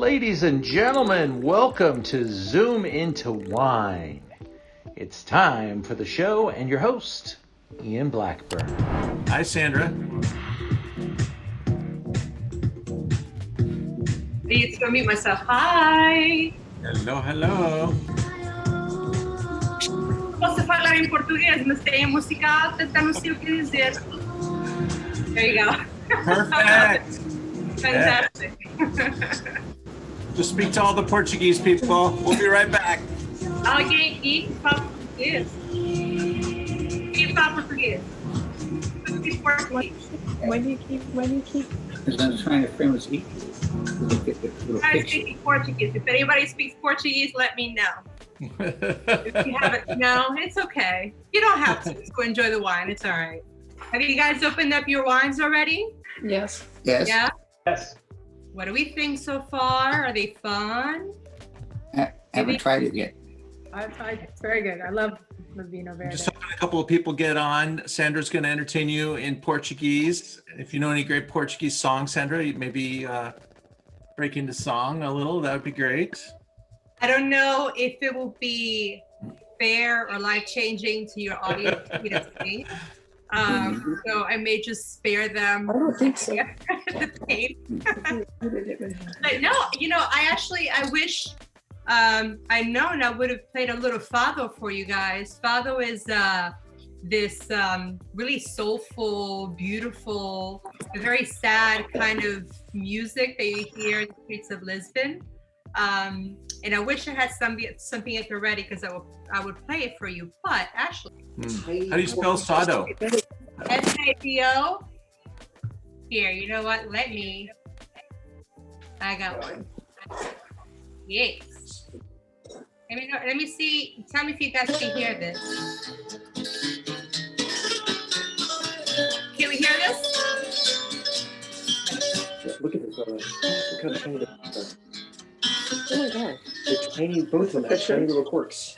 Ladies and gentlemen, welcome to Zoom Into Wine. It's time for the show and your host, Ian Blackburn. Hi, Sandra. I need to go mute myself. Hi. Hello, hello. Posso falar em português, mas tem a música alta, então não sei o que dizer. There you go. Perfect. Fantastic. Just speak to all the Portuguese people. We'll be right back. Alguém aqui que fala português? Quem fala português? Speak português. Why do you keep? Because I'm trying to frame what's equal. I speak Portuguese. If anybody speaks Portuguese, let me know. If you haven't, no, it's okay. You don't have to. Just go enjoy the wine. It's all right. Have you guys opened up your wines already? Yes. Yes. Yeah? Yes. What do we think so far? Are they fun? I haven't tried it yet. I've tried it. It's very good. I love Vino Verde. Just hoping a couple of people get on. Sandra's going to entertain you in Portuguese. If you know any great Portuguese songs, Sandra, you maybe break into song a little. That would be great. I don't know if it will be fair or life-changing to your audience for me to sing. So I may just spare them I don't think so. the pain. But no, I wish I'd known I would have played a little fado for you guys. Fado is this really soulful, beautiful, very sad kind of music that you hear in the streets of Lisbon. And I wish I had something at the ready because I would play it for you. But actually, How do you spell Sado? S-A-D-O. Here, you know what? I got one. Yes. Let me see. Tell me if you guys can hear this. Can we hear this? Look at this. Look how tiny the oh my god. They're tiny, both of them have tiny little quirks.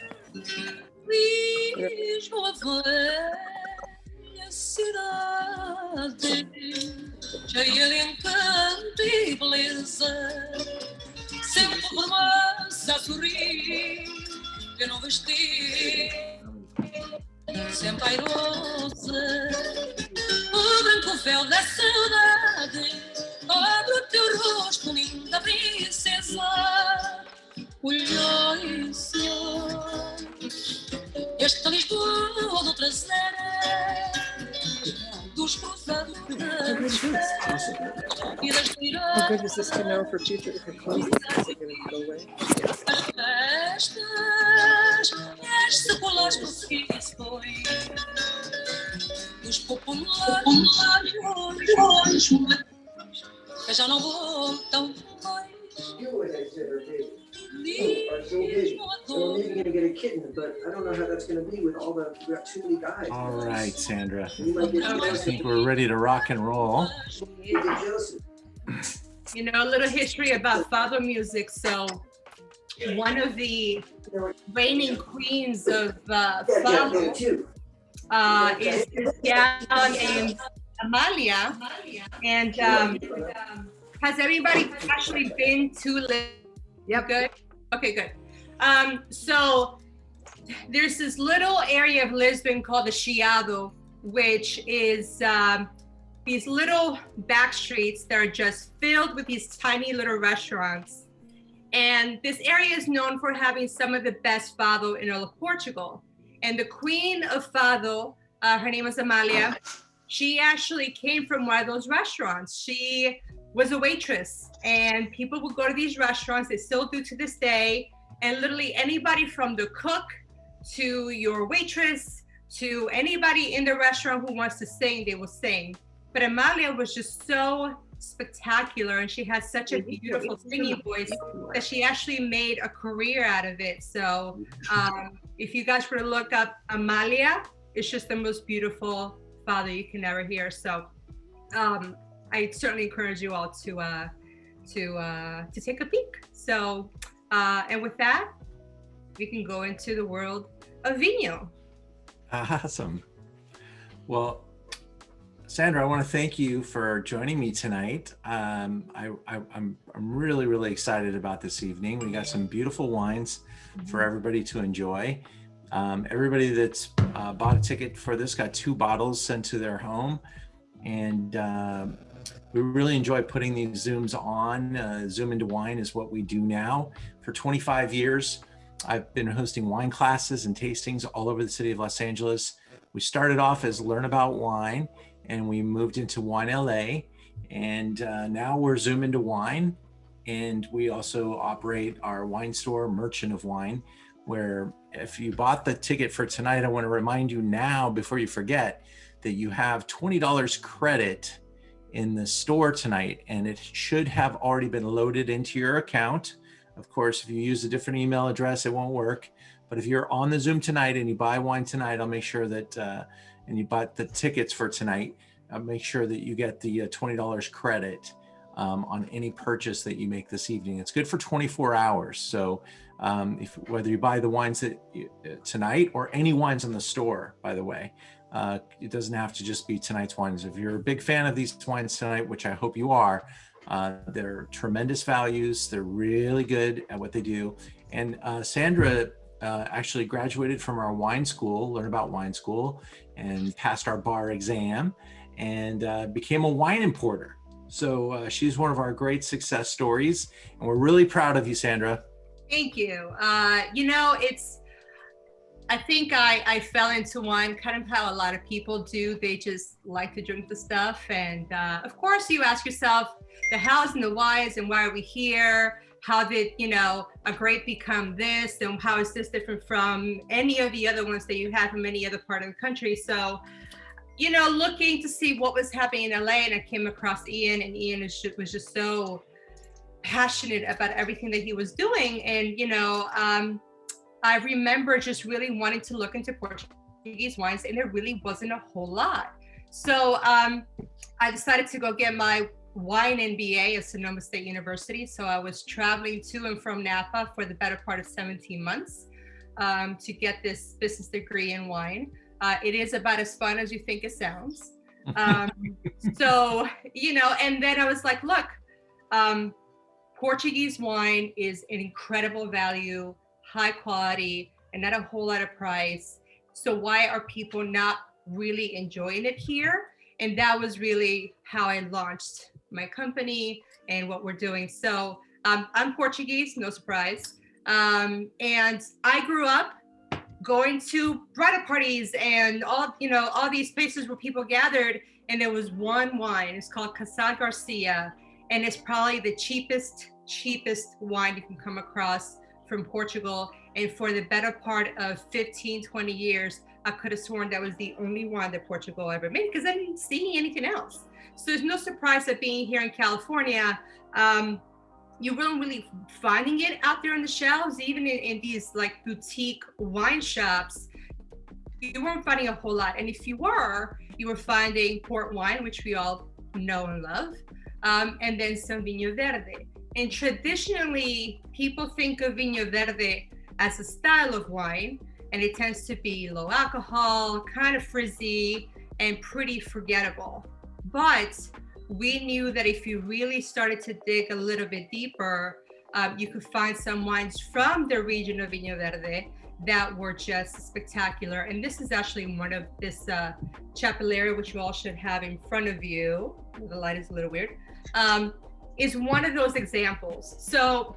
Cidade cheia de encanto e beleza, sempre romance a sorrir, eu não vesti, sempre airosa, o branco véu da saudade, cobre o teu rosto, linda princesa, olhos, esta Lisboa do trazer. How good is this to know for future if it closes? Is it going to go away? Este colégio que foi dos populares, eu já não vou tão longe. We're maybe gonna get a kitten, but I don't know how that's gonna be with we got too many guys. All right, Sandra. We might get I jealous. think we're ready to rock and roll. We get jealous. A little history about fado music. So, one of the reigning queens of fado is this gal named Amalia. And has everybody actually been to Lisbon? Yep. Good. Okay, good. So there's this little area of Lisbon called the Chiado, which is these little back streets that are just filled with these tiny little restaurants. And this area is known for having some of the best fado in all of Portugal. And the queen of fado, her name is Amalia, she actually came from one of those restaurants. She was a waitress, and people would go to these restaurants, they still do to this day, and literally anybody from the cook to your waitress to anybody in the restaurant who wants to sing, they will sing. But Amalia was just so spectacular, and she had such a beautiful singing voice that she actually made a career out of it. So if you guys were to look up Amalia, it's just the most beautiful fado you can ever hear. So I certainly encourage you all to take a peek. So, and with that, we can go into the world of Vinho. Awesome. Well, Sandra, I want to thank you for joining me tonight. I'm really, really excited about this evening. We got some beautiful wines for everybody to enjoy. Everybody that's bought a ticket for this got 2 bottles sent to their home. And we really enjoy putting these Zooms on. Zoom into Wine is what we do now. For 25 years, I've been hosting wine classes and tastings all over the city of Los Angeles. We started off as Learn About Wine, and we moved into Wine LA. And now we're Zoom into Wine. And we also operate our wine store, Merchant of Wine, where if you bought the ticket for tonight, I want to remind you now, before you forget, that you have $20 credit in the store tonight, and it should have already been loaded into your account. Of course, if you use a different email address, it won't work. But if you're on the Zoom tonight and you buy wine tonight, I'll make sure that, and you bought the tickets for tonight, I'll make sure that you get the $20 credit on any purchase that you make this evening. It's good for 24 hours. So whether you buy the wines tonight or any wines in the store, by the way, it doesn't have to just be tonight's wines. If you're a big fan of these wines tonight, which I hope you are, they're tremendous values. They're really good at what they do. And Sandra actually graduated from our wine school, Learn About Wine School, and passed our bar exam and became a wine importer. So she's one of our great success stories, and we're really proud of you, Sandra. Thank you. I think I fell into wine kind of how a lot of people do. They just like to drink the stuff. And of course you ask yourself the hows and the whys and why are we here? How did, a grape become this? And how is this different from any of the other ones that you had from any other part of the country? So, looking to see what was happening in LA, and I came across Ian, and Ian was just so passionate about everything that he was doing. And, I remember just really wanting to look into Portuguese wines, and there really wasn't a whole lot. So I decided to go get my wine MBA at Sonoma State University. So I was traveling to and from Napa for the better part of 17 months to get this business degree in wine. It is about as fun as you think it sounds. So, and then I was like, look, Portuguese wine is an incredible value, high quality, and not a whole lot of price. So why are people not really enjoying it here? And that was really how I launched my company and what we're doing. So I'm Portuguese, no surprise. And I grew up going to bridal parties and all these places where people gathered, and there was one wine. It's called Casal Garcia, and it's probably the cheapest wine you can come across from Portugal. And for the better part of 15, 20 years, I could have sworn that was the only wine that Portugal ever made, because I didn't see anything else. So there's no surprise that being here in California, you weren't really finding it out there on the shelves, even in these like boutique wine shops. You weren't finding a whole lot. And if you were finding port wine, which we all know and love, and then some Vinho Verde. And traditionally, people think of Vinho Verde as a style of wine, and it tends to be low alcohol, kind of frizzy, and pretty forgettable. But we knew that if you really started to dig a little bit deeper, you could find some wines from the region of Vinho Verde that were just spectacular. And this is actually one of this Chapelleria, which you all should have in front of you. The light is a little weird. Is one of those examples. So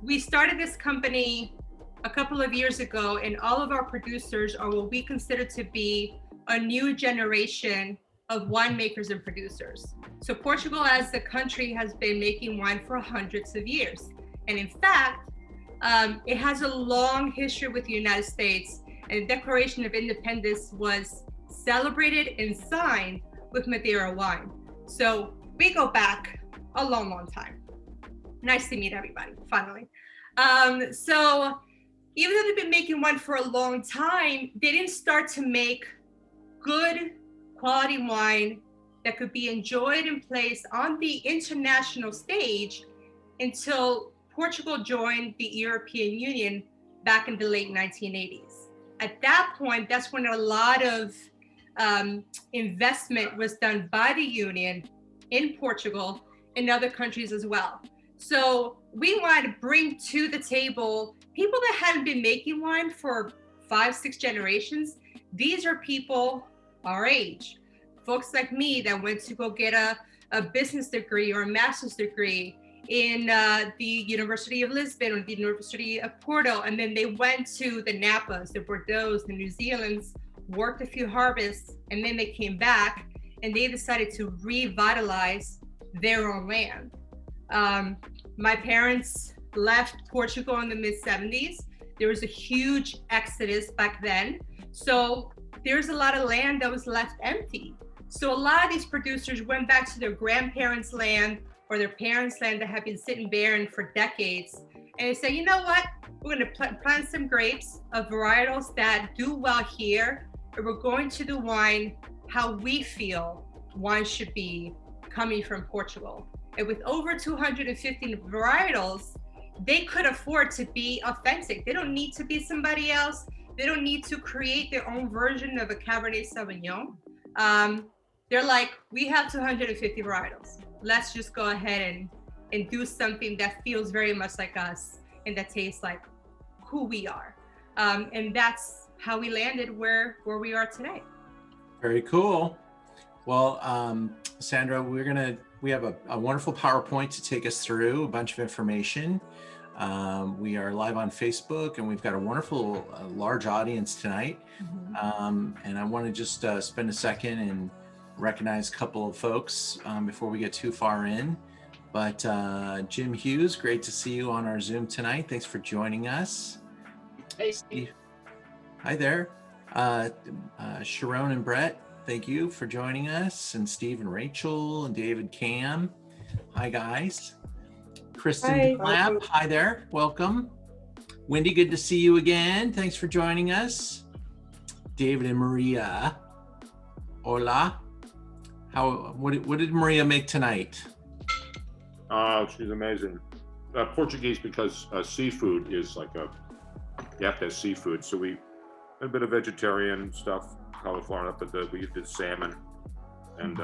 we started this company a couple of years ago, and all of our producers are what we consider to be a new generation of winemakers and producers. So Portugal as a country has been making wine for hundreds of years. And in fact, it has a long history with the United States, and the Declaration of Independence was celebrated and signed with Madeira wine. So we go back a long, long time. Nice to meet everybody, finally. So even though they've been making wine for a long time, they didn't start to make good quality wine that could be enjoyed and placed on the international stage until Portugal joined the European Union back in the late 1980s. At that point, that's when a lot of investment was done by the union in Portugal and other countries as well. So we want to bring to the table people that hadn't been making wine for 5-6 generations. These are people our age, folks like me that went to go get a business degree or a master's degree in the University of Lisbon or the University of Porto, and then they went to the Napas, the Bordeaux, the New Zealands, worked a few harvests, and then they came back and they decided to revitalize their own land. My parents left Portugal in the mid-70s. There was a huge exodus back then. So there's a lot of land that was left empty. So a lot of these producers went back to their grandparents' land or their parents' land that had been sitting barren for decades. And they said, you know what? We're going to plant some grapes of varietals that do well here. And we're going to do wine how we feel wine should be coming from Portugal. And with over 250 varietals, they could afford to be authentic. They don't need to be somebody else. They don't need to create their own version of a Cabernet Sauvignon. They're like, we have 250 varietals. Let's just go ahead and do something that feels very much like us and that tastes like who we are. And that's how we landed where we are today. Very cool. Well, Sandra, we have a wonderful PowerPoint to take us through a bunch of information. We are live on Facebook, and we've got a wonderful large audience tonight. And I want to just spend a second and recognize a couple of folks before we get too far in. But Jim Hughes, great to see you on our Zoom tonight. Thanks for joining us. Hey, Steve. Hi there. Sharon and Brett, thank you for joining us. And Steve and Rachel and David Cam. Hi, guys. Kristen Clapp, hi there. Welcome. Wendy, good to see you again. Thanks for joining us. David and Maria. Hola. What did Maria make tonight? She's amazing. Portuguese, because seafood is like you have to have seafood. So we a bit of vegetarian stuff, cauliflower, but we did salmon, and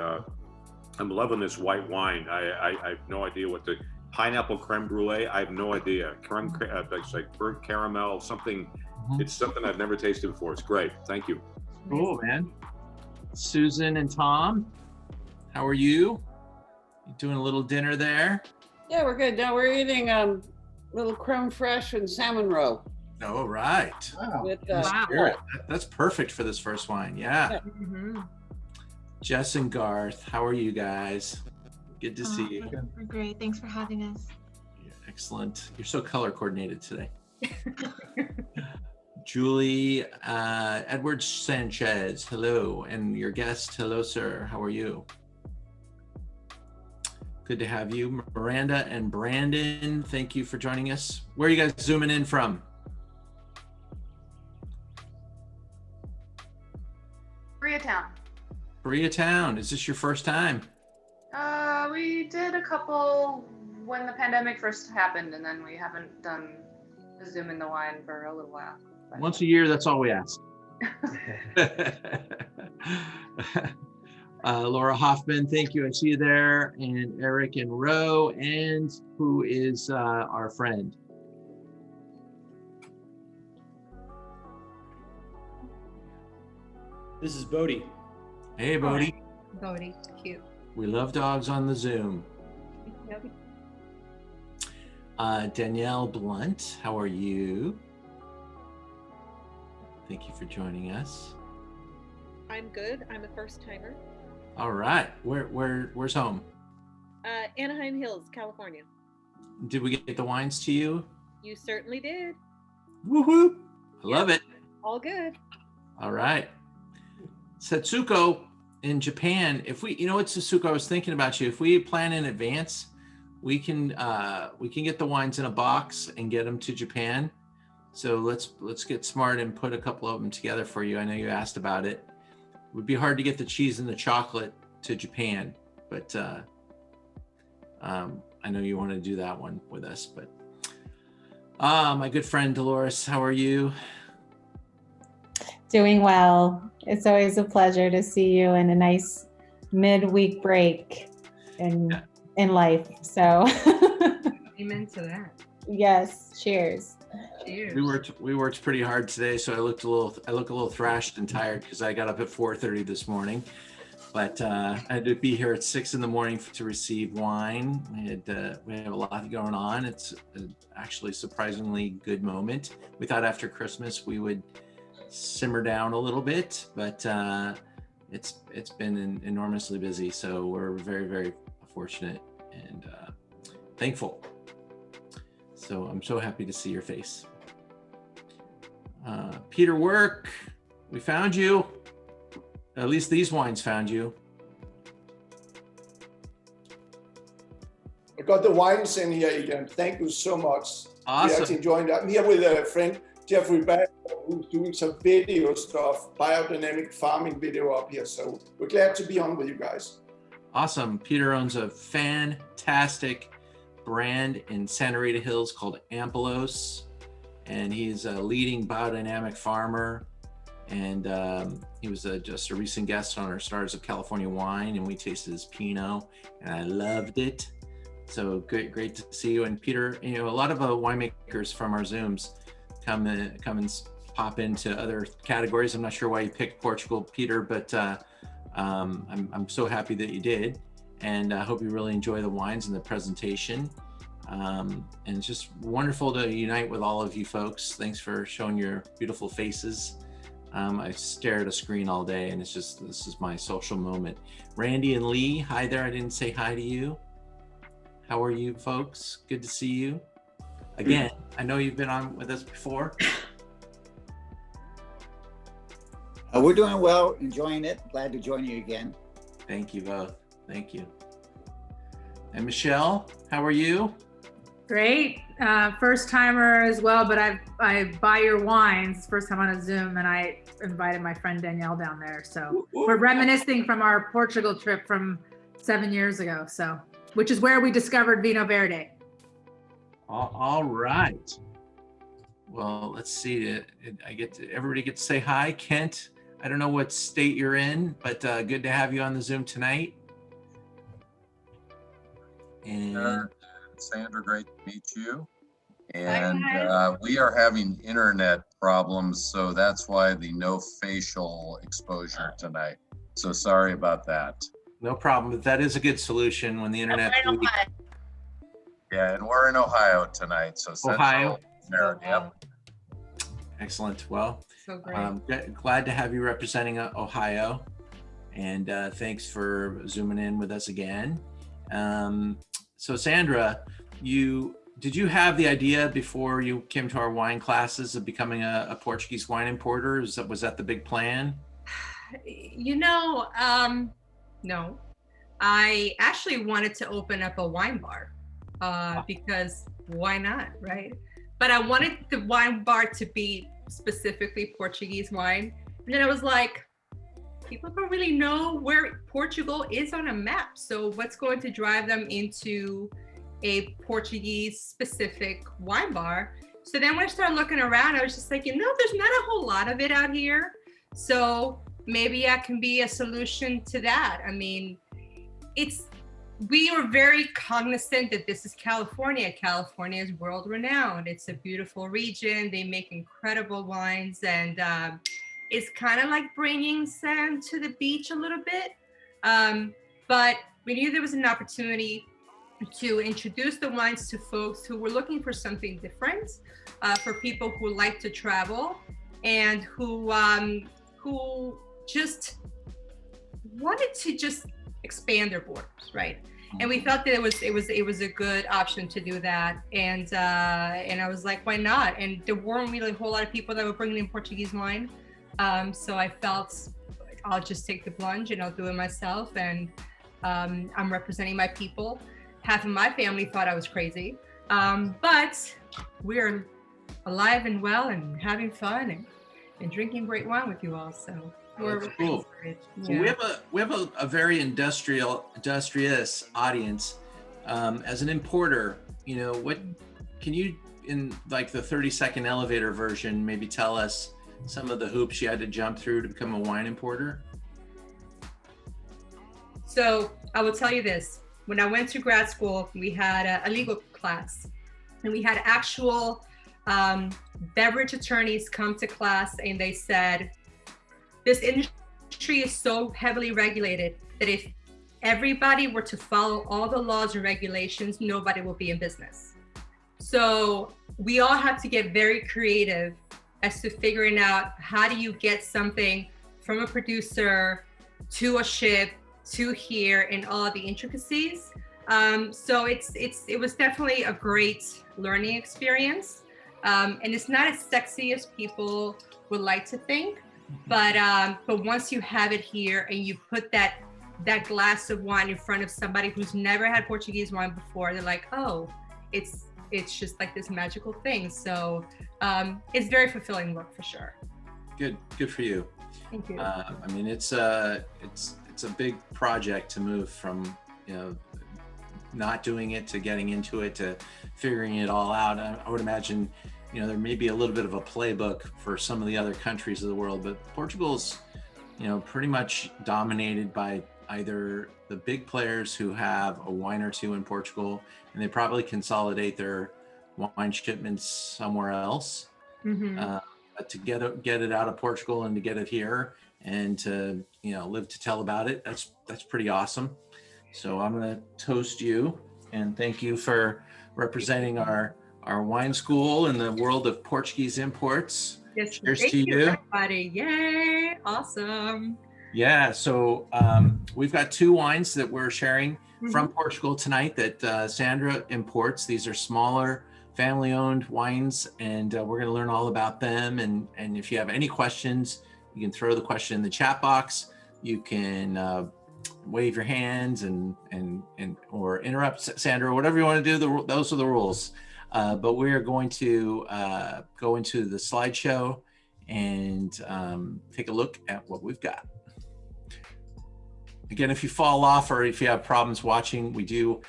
I'm loving this white wine. I have no idea what the pineapple creme brulee. I have no idea. It's like burnt caramel, something. It's something I've never tasted before. It's great. Thank you. Cool, man. Susan and Tom, how are you? You doing a little dinner there? Yeah, we're good. Now we're eating little creme fraiche and salmon roe. Oh, right. Wow. With, Wow. That's perfect for this first wine. Yeah. Mm-hmm. Jess and Garth, how are you guys? Good to see you. We're great. Thanks for having us. Yeah, excellent. You're so color coordinated today. Julie, Edward Sanchez, hello. And your guest, hello, sir. How are you? Good to have you. Miranda and Brandon, thank you for joining us. Where are you guys zooming in from? Koreatown. Koreatown. Is this your first time? We did a couple when the pandemic first happened, and then we haven't done a Zoom in the wine for a little while. But Once a year, that's all we ask. Laura Hoffman, thank you. I see you there. And Eric and Roe, and who is our friend? This is Bodie. Hey, Bodie. Bodie, cute. We love dogs on the Zoom. Yep. Danielle Blunt, how are you? Thank you for joining us. I'm good. I'm a first timer. All right. Where's home? Anaheim Hills, California. Did we get the wines to you? You certainly did. Woohoo! I love it. All good. All right. Setsuko in Japan, if we, it's Setsuko, I was thinking about you. If we plan in advance, we can get the wines in a box and get them to Japan. So let's get smart and put a couple of them together for you. I know you asked about it. It would be hard to get the cheese and the chocolate to Japan, but I know you want to do that one with us. But my good friend Dolores, how are you? Doing well. It's always a pleasure to see you in a nice midweek break in life. So Amen to that. yes, cheers. Cheers. We worked pretty hard today, so I look a little thrashed and tired because I got up at 4:30 this morning. But I had to be here at 6 in the morning to receive wine. We have a lot going on. It's actually a surprisingly good moment. We thought after Christmas we would simmer down a little bit, but it's been enormously busy. So we're very, very fortunate and thankful. So I'm so happy to see your face. Peter Work, we found you. At least these wines found you. I got the wines in here again. Thank you so much. Awesome. We actually joined. I'm here with a friend, Jeffrey Back, who's doing some video stuff, biodynamic farming video up here. So we're glad to be on with you guys. Awesome. Peter owns a fantastic brand in Santa Rita Hills called Ampelos, and he's a leading biodynamic farmer. And he was just a recent guest on our Stars of California Wine, and we tasted his Pinot, and I loved it. So great to see you. And Peter, a lot of winemakers from our Zooms come and pop into other categories. I'm not sure why you picked Portugal, Peter, but I'm so happy that you did, and I hope you really enjoy the wines and the presentation. And it's just wonderful to unite with all of you folks. Thanks for showing your beautiful faces. I stare at a screen all day, and this is my social moment. Randy and Lee, hi there. I didn't say hi to you. How are you folks? Good to see you. Again, I know you've been on with us before. We're doing well, enjoying it. Glad to join you again. Thank you both. Thank you. And Michelle, how are you? Great. First timer as well, but I buy your wines first time on a Zoom, and I invited my friend Danielle down there. So we're reminiscing from our Portugal trip from 7 years ago. So, which is where we discovered Vino Verde. All right. Well, let's see. Everybody get to say hi. Kent, I don't know what state you're in, but good to have you on the Zoom tonight. And Sandra, great to meet you. And we are having internet problems, so that's why the no facial exposure tonight. So sorry about that. No problem, but that is a good solution when the internet. Yeah, and we're in Ohio tonight, so Ohio. America. Yep. Excellent. Well, so great. Glad to have you representing Ohio, and thanks for zooming in with us again. So Sandra, did you have the idea before you came to our wine classes of becoming a Portuguese wine importer? Was that the big plan? No. I actually wanted to open up a wine bar because why not, right? But I wanted the wine bar to be specifically Portuguese wine. And then I was like, people don't really know where Portugal is on a map. So what's going to drive them into a Portuguese specific wine bar? So then when I started looking around, I was just like, there's not a whole lot of it out here. So maybe I can be a solution to that. I mean, we were very cognizant that this is California. California is world renowned. It's a beautiful region. They make incredible wines, and it's kind of like bringing sand to the beach a little bit. But we knew there was an opportunity to introduce the wines to folks who were looking for something different, for people who like to travel and who just wanted to just expand their borders, right? And we felt that it was a good option to do that, and I was like, why not? And there weren't really a whole lot of people that were bringing in Portuguese wine, so I felt I'll just take the plunge and I'll do it myself. And I'm representing my people. Half of my family thought I was crazy, but we're alive and well and having fun and drinking great wine with you all. So we're cool. Yeah. So we have a very industrious audience. As an importer, what can you, in like the 30-second elevator version, maybe tell us some of the hoops you had to jump through to become a wine importer? So I will tell you this. When I went to grad school, we had a legal class, and we had actual beverage attorneys come to class, and they said, this industry is so heavily regulated that if everybody were to follow all the laws and regulations, nobody will be in business. So we all have to get very creative as to figuring out how do you get something from a producer to a ship to here and all the intricacies. So it was definitely a great learning experience. And it's not as sexy as people would like to think, but once you have it here and you put that glass of wine in front of somebody who's never had Portuguese wine before, they're like, oh, it's just like this magical thing. So it's very fulfilling work for sure. Good for you. Thank you. I mean, it's a big project to move from, not doing it to getting into it to figuring it all out. I would imagine, there may be a little bit of a playbook for some of the other countries of the world, but Portugal's, pretty much dominated by either the big players who have a wine or two in Portugal, and they probably consolidate their wine shipments somewhere else. But to get it out of Portugal and to get it here and to live to tell about it, that's pretty awesome. So I'm going to toast you and thank you for representing our wine school in the world of Portuguese imports. Yes, cheers thank to you. Everybody. Yay, awesome. Yeah, so we've got two wines that we're sharing from Portugal tonight that Sandra imports. These are smaller family-owned wines, and we're going to learn all about them. And if you have any questions, you can throw the question in the chat box. You can wave your hands and or interrupt Sandra, whatever you want to do. Those are the rules. But we are going to go into the slideshow and take a look at what we've got. Again, if you fall off or if you have problems watching, we do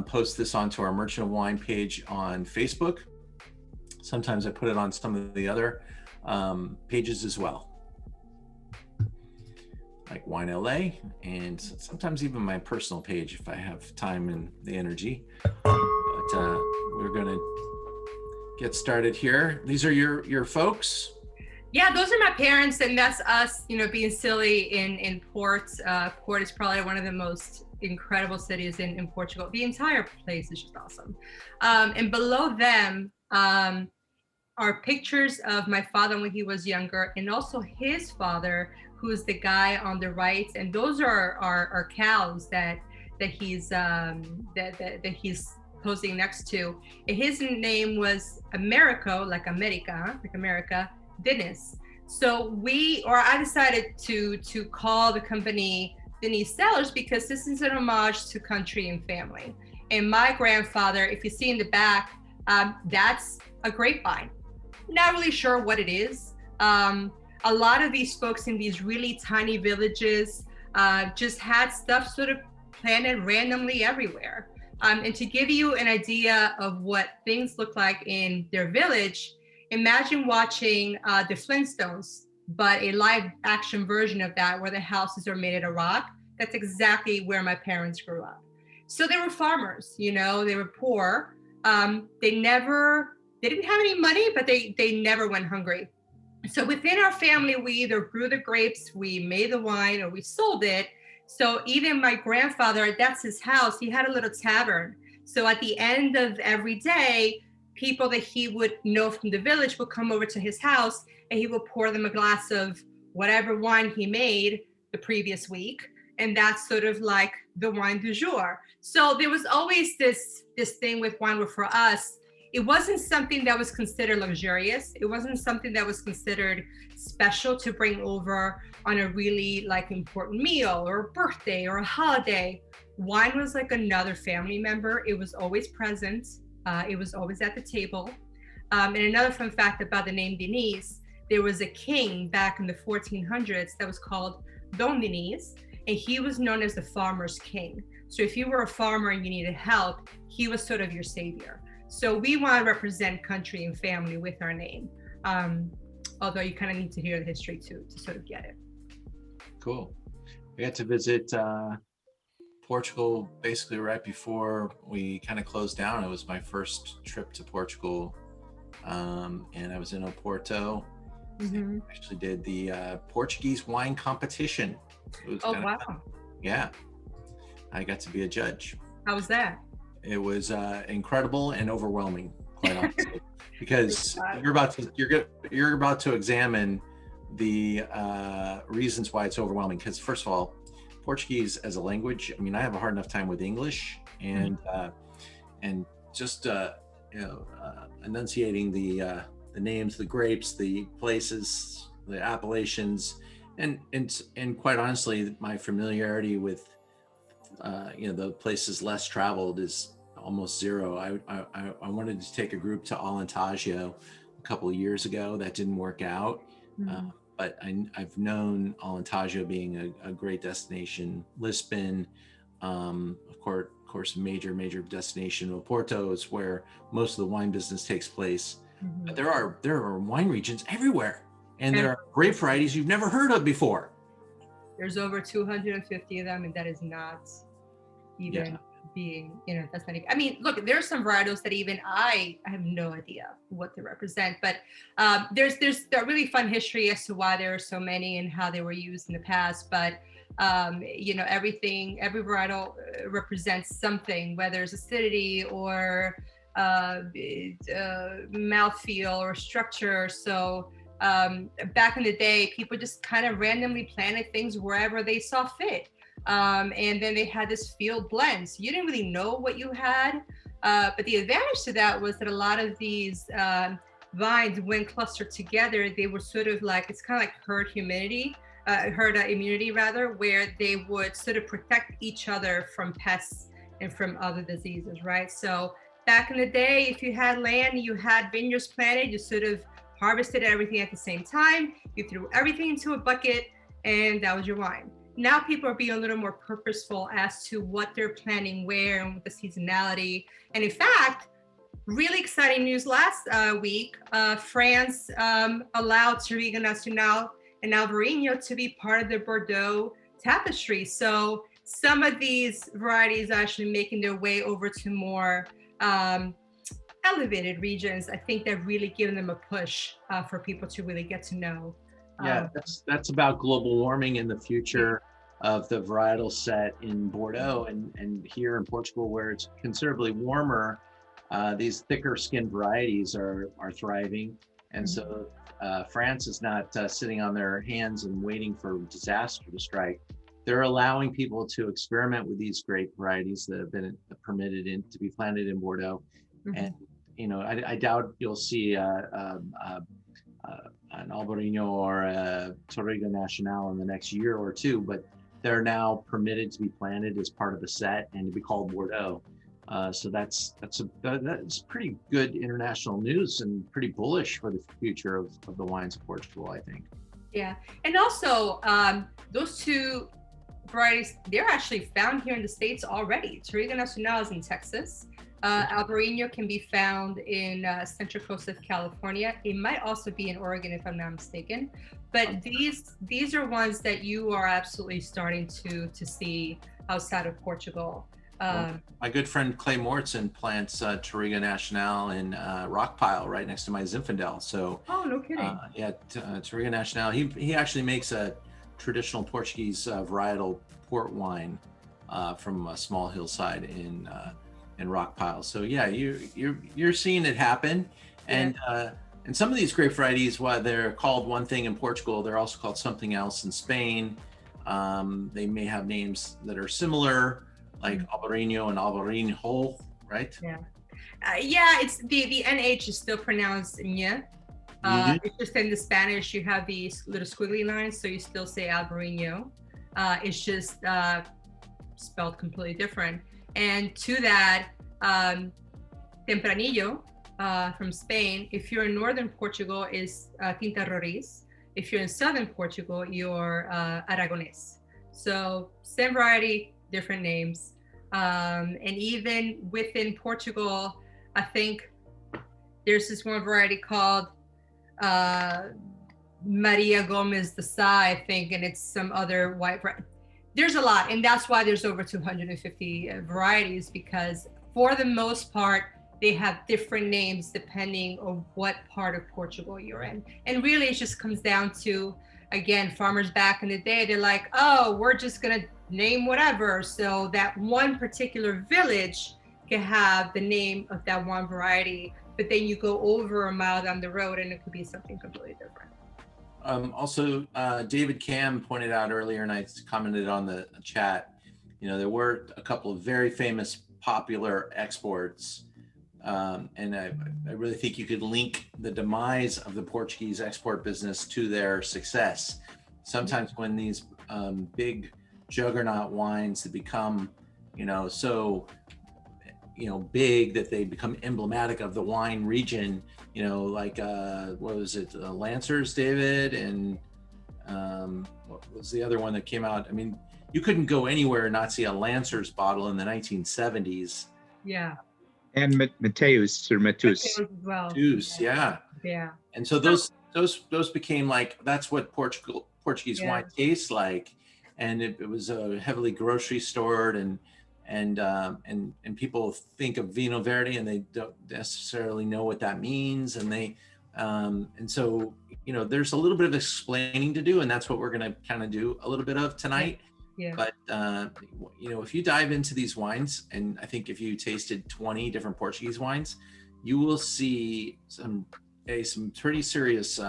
post this onto our Merchant of Wine page on Facebook. Sometimes I put it on some of the other pages as well, like Wine LA, and sometimes even my personal page if I have time and the energy. But we're gonna get started here. These are your folks. Yeah, those are my parents, and that's us, being silly in Port. Port is probably one of the most incredible cities in Portugal. The entire place is just awesome. And below them are pictures of my father when he was younger, and also his father, who's the guy on the right. And those are cows that he's posing next to. And his name was America, like America, Dennis. So I decided to call the company Denise Cellars because this is an homage to country and family. And my grandfather, if you see in the back, that's a grapevine. Not really sure what it is. A lot of these folks in these really tiny villages just had stuff sort of planted randomly everywhere. And to give you an idea of what things look like in their village, imagine watching the Flintstones, but a live action version of that where the houses are made out of rock. That's exactly where my parents grew up. So they were farmers, they were poor. They didn't have any money, but they never went hungry. So within our family, we either grew the grapes, we made the wine, or we sold it. So even my grandfather, that's his house, he had a little tavern. So at the end of every day, people that he would know from the village would come over to his house and he would pour them a glass of whatever wine he made the previous week. And that's sort of like the wine du jour. So there was always this thing with wine where for us, it wasn't something that was considered luxurious. It wasn't something that was considered special to bring over on a really important meal or a birthday or a holiday. Wine was like another family member. It was always present. It was always at the table. And another fun fact about the name Denise, there was a king back in the 1400s that was called Dom Denise, and he was known as the farmer's king. So if you were a farmer and you needed help, he was sort of your savior. So we want to represent country and family with our name. although you kind of need to hear the history to sort of get it. Cool. I got to visit Portugal basically right before we kind of closed down. It was my first trip to Portugal, and I was in Oporto. Mm-hmm. Actually did the Portuguese wine competition. It was Oh, wow. fun. Yeah, I got to be a judge. How was that? It was incredible and overwhelming, quite honestly, because you're about to examine the reasons why it's overwhelming. Because first of all, Portuguese as a language, I mean, I have a hard enough time with English, and just enunciating the names, the grapes, the places, the appellations, and quite honestly, my familiarity with the places less traveled is almost zero. I wanted to take a group to Alentejo a couple of years ago. That didn't work out. Mm-hmm. But I've known Alentejo being a great destination. Lisbon, of course, a major destination. Oporto is where most of the wine business takes place. Mm-hmm. But there are wine regions everywhere, and there are grape varieties you've never heard of before. There's over 250 of them, and that is not even being, that's not even, I mean, look, there's some varietals that even I have no idea what they represent, but there's a really fun history as to why there are so many and how they were used in the past. But every varietal represents something, whether it's acidity or mouthfeel or structure. So back in the day, people just kind of randomly planted things wherever they saw fit. And then they had this field blend. So you didn't really know what you had. But the advantage to that was that a lot of these vines, when clustered together, they were sort of like, it's kind of like herd immunity, where they would sort of protect each other from pests and from other diseases, right? So back in the day, if you had land, you had vineyards planted, you sort of harvested everything at the same time, you threw everything into a bucket, and that was your wine. Now people are being a little more purposeful as to what they're planting where and with the seasonality. And in fact, really exciting news last week, France allowed Touriga Nacional and Alvarinho to be part of the Bordeaux tapestry. So some of these varieties are actually making their way over to more elevated regions. I think they've really given them a push for people to really get to know. Yeah, that's about global warming and the future of the varietal set in Bordeaux and here in Portugal, where it's considerably warmer. These thicker skinned varieties are thriving, and so France is not sitting on their hands and waiting for disaster to strike. They're allowing people to experiment with these grape varieties that have been permitted to be planted in Bordeaux, and I doubt you'll see an Alvarinho or a Touriga Nacional in the next year or two, but they're now permitted to be planted as part of the set and to be called Bordeaux. So that's pretty good international news and pretty bullish for the future of the wines of Portugal, I think. Yeah, and also those two varieties, they're actually found here in the States already. Touriga Nacional is in Texas. Alvarinho can be found in Central Coast of California. It might also be in Oregon, if I'm not mistaken. But these are ones that you are absolutely starting to see outside of Portugal. My good friend Clay Mortson plants Touriga Nacional in Rockpile, right next to my Zinfandel. So, oh, no kidding. Touriga Nacional. He actually makes a traditional Portuguese varietal port wine from a small hillside in Rockpile. So yeah, you're seeing it happen, and some of these grape varieties, while they're called one thing in Portugal, they're also called something else in Spain. They may have names that are similar, like Alvarinho and Alvarinho, right? Yeah, it's the NH is still pronounced ñ. It's just in the Spanish you have these little squiggly lines, so you still say Alvarinho. It's just spelled completely different. And to that, Tempranillo from Spain, if you're in northern Portugal, is Tinta Roriz. If you're in southern Portugal, you're Aragonés. So same variety, different names. And even within Portugal, I think there's this one variety called Maria Gomez de Sa, I think, and it's some other white. There's a lot, and that's why there's over 250 varieties, because for the most part, they have different names depending on what part of Portugal you're in. And really, it just comes down to, again, farmers back in the day, they're like, oh, we're just gonna name whatever. So that one particular village can have the name of that one variety, but then you go over a mile down the road and it could be something completely different. Also, David Cam pointed out earlier, and I commented on the chat, there were a couple of very famous popular exports. And I really think you could link the demise of the Portuguese export business to their success. Sometimes when these big juggernaut wines that become, so, big that they become emblematic of the wine region, like, what was it, Lancers, David? And what was the other one that came out? I mean, you couldn't go anywhere and not see a Lancers bottle in the 1970s. Yeah. And Mateus or Matus. As well. Matus, yeah. Yeah. And so those became like, that's what Portuguese wine tastes like. And it was heavily grocery stored, and people think of Vino Verde and they don't necessarily know what that means. And so, there's a little bit of explaining to do, and that's what we're going to kind of do a little bit of tonight. Yeah. But, if you dive into these wines, and I think if you tasted 20 different Portuguese wines, you will see some pretty serious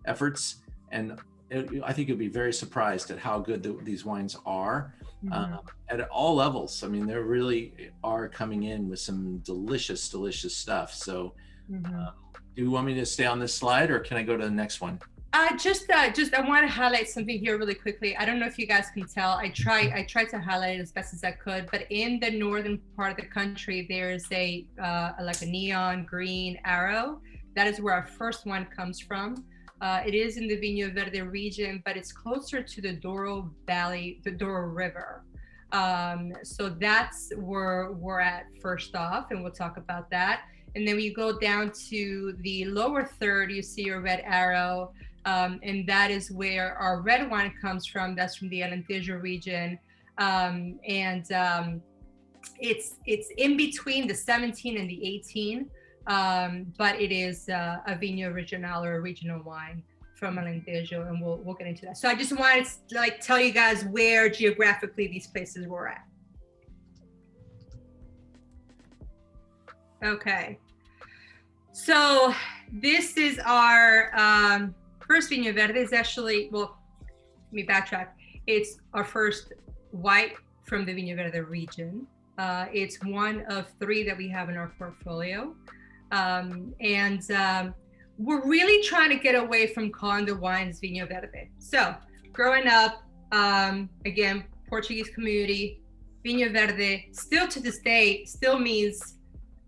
efforts. And I think you'll be very surprised at how good these wines are at all levels. I mean, they really are coming in with some delicious, delicious stuff. So do you want me to stay on this slide, or can I go to the next one? I want to highlight something here really quickly. I don't know if you guys can tell. I tried to highlight it as best as I could, but in the northern part of the country, there's like a neon green arrow. That is where our first one comes from. It is in the Vinho Verde region, but it's closer to the Douro Valley, the Douro River. So that's where we're at first off, and we'll talk about that. And then we go down to the lower third, you see a red arrow. And that is where our red wine comes from. That's from the Alentejo region. It's in between the 17 and the 18, but it is a Vinho Regional, or a regional wine from Alentejo, and we'll get into that. So I just wanted to tell you guys where geographically these places were at. Okay, so this is our first Vinho Verde. Is actually, well, let me backtrack. It's our first white from the Vinho Verde region. It's one of 3 that we have in our portfolio. We're really trying to get away from calling the wines Vinho Verde. So growing up, again, Portuguese community, Vinho Verde, still to this day, still means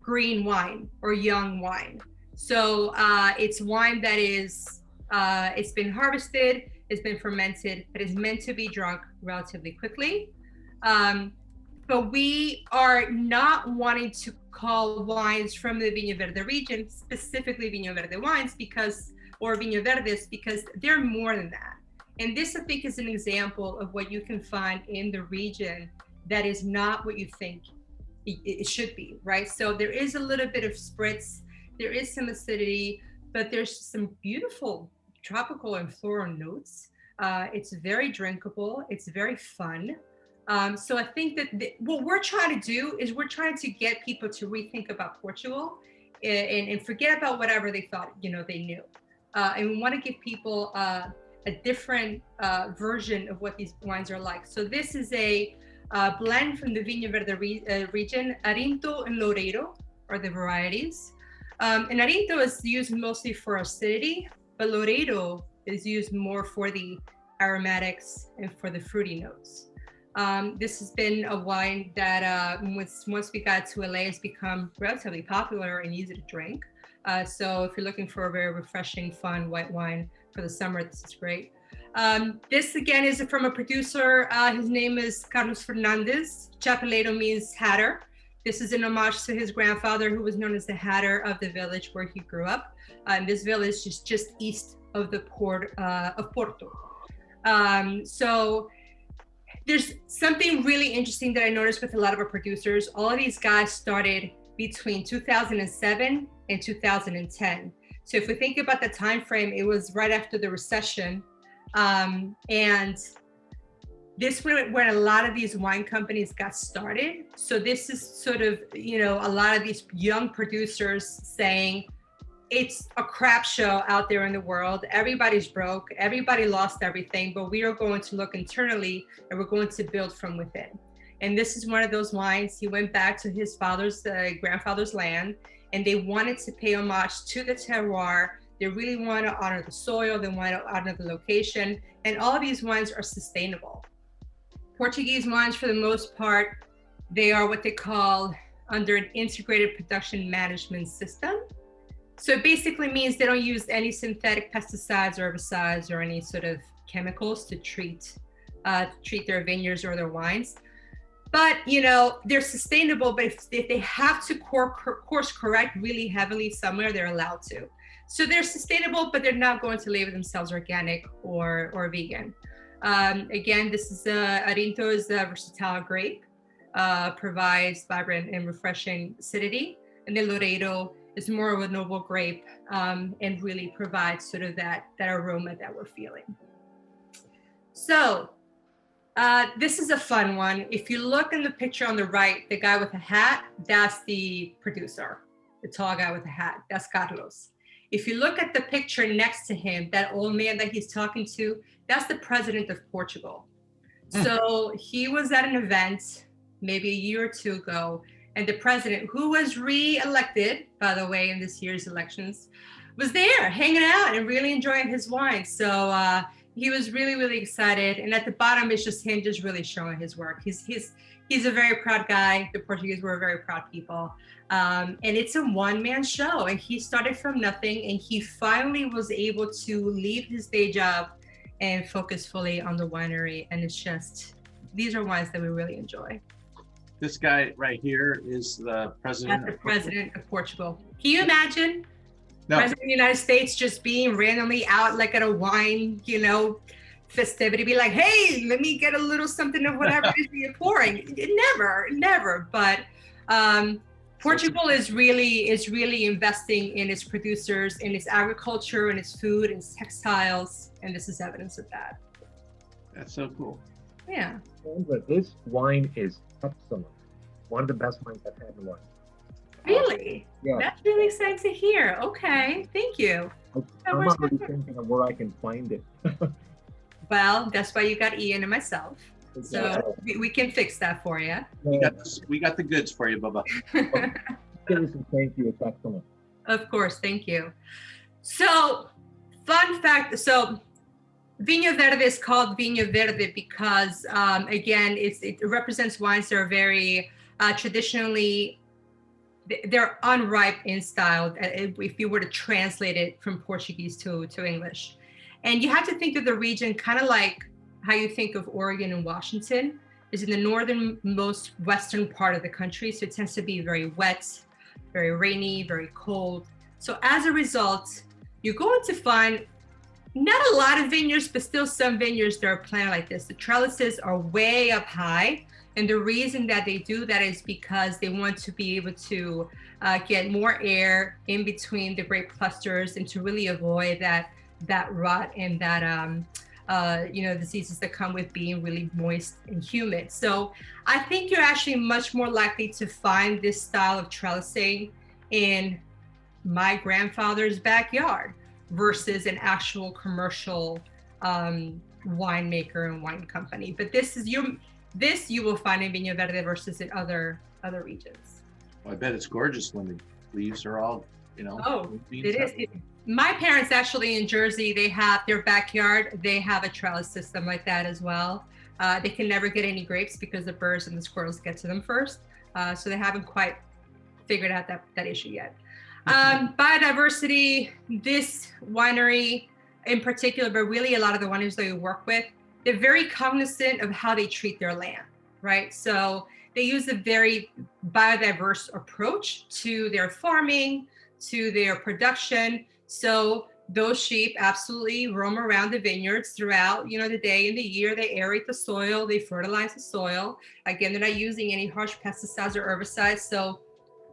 green wine or young wine. So it's wine that is, it's been harvested, it's been fermented, but it's meant to be drunk relatively quickly. But we are not wanting to call wines from the Vinho Verde region, specifically Vinho Verde wines, or Vinho Verdes, because they're more than that. And this, I think, is an example of what you can find in the region that is not what you think it should be, right? So there is a little bit of spritz, there is some acidity, but there's some beautiful tropical and floral notes. It's very drinkable, it's very fun. So I think that what we're trying to do is we're trying to get people to rethink about Portugal and forget about whatever they thought, they knew. And we want to give people a different version of what these wines are like. So this is a blend from the Vinho Verde region. Arinto and Loureiro are the varieties. And Arinto is used mostly for acidity, but Loureiro is used more for the aromatics and for the fruity notes. This has been a wine that once we got to LA has become relatively popular and easy to drink. So if you're looking for a very refreshing, fun white wine for the summer, this is great. This again is from a producer. His name is Carlos Fernandez. Chapeleiro means hatter. This is an homage to his grandfather, who was known as the Hatter of the village where he grew up. This village is just east of the port of Porto. So there's something really interesting that I noticed with a lot of our producers. All of these guys started between 2007 and 2010. So if we think about the time frame, it was right after the recession. And this was when a lot of these wine companies got started. So this is sort of, you know, a lot of these young producers saying, it's a crap show out there in the world. Everybody's broke. Everybody lost everything, but we are going to look internally and we're going to build from within. And this is one of those wines. He went back to his grandfather's land, and they wanted to pay homage to the terroir. They really want to honor the soil. They want to honor the location. And all of these wines are sustainable. Portuguese wines, for the most part, they are what they call under an integrated production management system. So it basically means they don't use any synthetic pesticides, herbicides, or any sort of chemicals to treat their vineyards or their wines. But, you know, they're sustainable, but if they have to course correct really heavily somewhere, they're allowed to. So they're sustainable, but they're not going to label themselves organic or vegan. Again, this is Arinto is a versatile grape, provides vibrant and refreshing acidity. And the Loreto is more of a noble grape, and really provides sort of that aroma that we're feeling. So this is a fun one. If you look in the picture on the right, the guy with the hat, that's the producer, the tall guy with the hat, that's Carlos. If you look at the picture next to him, that old man that he's talking to, that's the president of Portugal. So he was at an event maybe a year or two ago, and the president, who was re-elected, by the way, in this year's elections, was there hanging out and really enjoying his wine. So he was really, really excited. And at the bottom is just him just really showing his work. He's a very proud guy. The Portuguese were a very proud people. And it's a one-man show. And he started from nothing. And he finally was able to leave his day job and focus fully on the winery. And it's just, these are wines that we really enjoy. This guy right here is the president. That's the president of Portugal. Can you imagine? No. President of the United States just being randomly out like at a wine, you know, festivity, be like, hey, let me get a little something of whatever it is you're pouring. Never. But Portugal is really investing in its producers, in its agriculture, in its food, in its textiles, and this is evidence of that. That's so cool. Yeah. Sandra, this wine is excellent. One of the best wines I've had in a while. Really? Yeah. That's really exciting to hear. Okay, thank you. I'm already thinking of where I can find it. Well, that's why you got Ian and myself. So we can fix that for you. We got the goods for you, Bubba. Thank you. It's excellent. Of course, thank you. So, fun fact. So, Vinho Verde is called Vinho Verde because, again, it represents wines that are very traditionally, they're unripe in style, if you were to translate it from Portuguese to English. And you have to think of the region kind of like how you think of Oregon and Washington, is in the northernmost western part of the country. So it tends to be very wet, very rainy, very cold. So as a result, you're going to find not a lot of vineyards, but still some vineyards that are planted like this. The trellises are way up high. And the reason that they do that is because they want to be able to get more air in between the grape clusters and to really avoid that rot and that diseases that come with being really moist and humid. So I think you're actually much more likely to find this style of trellising in my grandfather's backyard versus an actual commercial winemaker and wine company. But this you will find in Vinho Verde versus in other regions. Well, I bet it's gorgeous when the leaves are all, Oh, it is. My parents actually in Jersey, they have their backyard, they have a trellis system like that as well. They can never get any grapes because the birds and the squirrels get to them first. So they haven't quite figured out that issue yet. Biodiversity, this winery in particular, but really a lot of the wineries that we work with, they're very cognizant of how they treat their land, right? So they use a very biodiverse approach to their farming, to their production. So those sheep absolutely roam around the vineyards throughout, the day and the year. They aerate the soil, they fertilize the soil. Again, they're not using any harsh pesticides or herbicides. So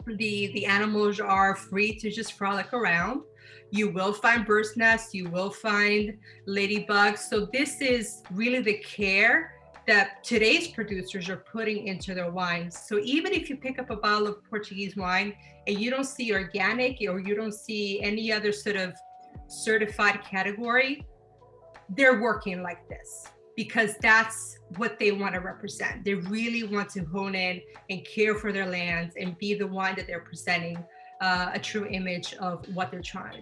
the animals are free to just frolic around. You will find bird's nests, you will find ladybugs. So this is really the care that today's producers are putting into their wines. So even if you pick up a bottle of Portuguese wine and you don't see organic or you don't see any other sort of certified category, they're working like this because that's what they want to represent. They really want to hone in and care for their lands and be the wine that they're presenting a true image of what they're trying to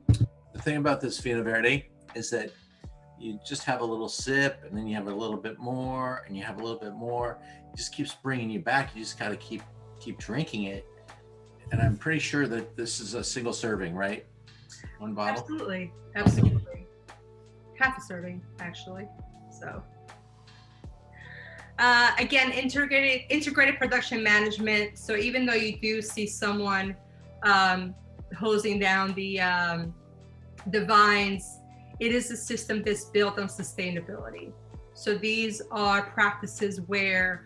do. The thing about this Vino Verde is that you just have a little sip and then you have a little bit more and you have a little bit more. It just keeps bringing you back. You just got to keep drinking it. And I'm pretty sure that this is a single serving, right? One bottle? Absolutely. Half a serving, actually. So again, integrated production management. So even though you do see someone hosing down the vines, it is a system that's built on sustainability. So these are practices where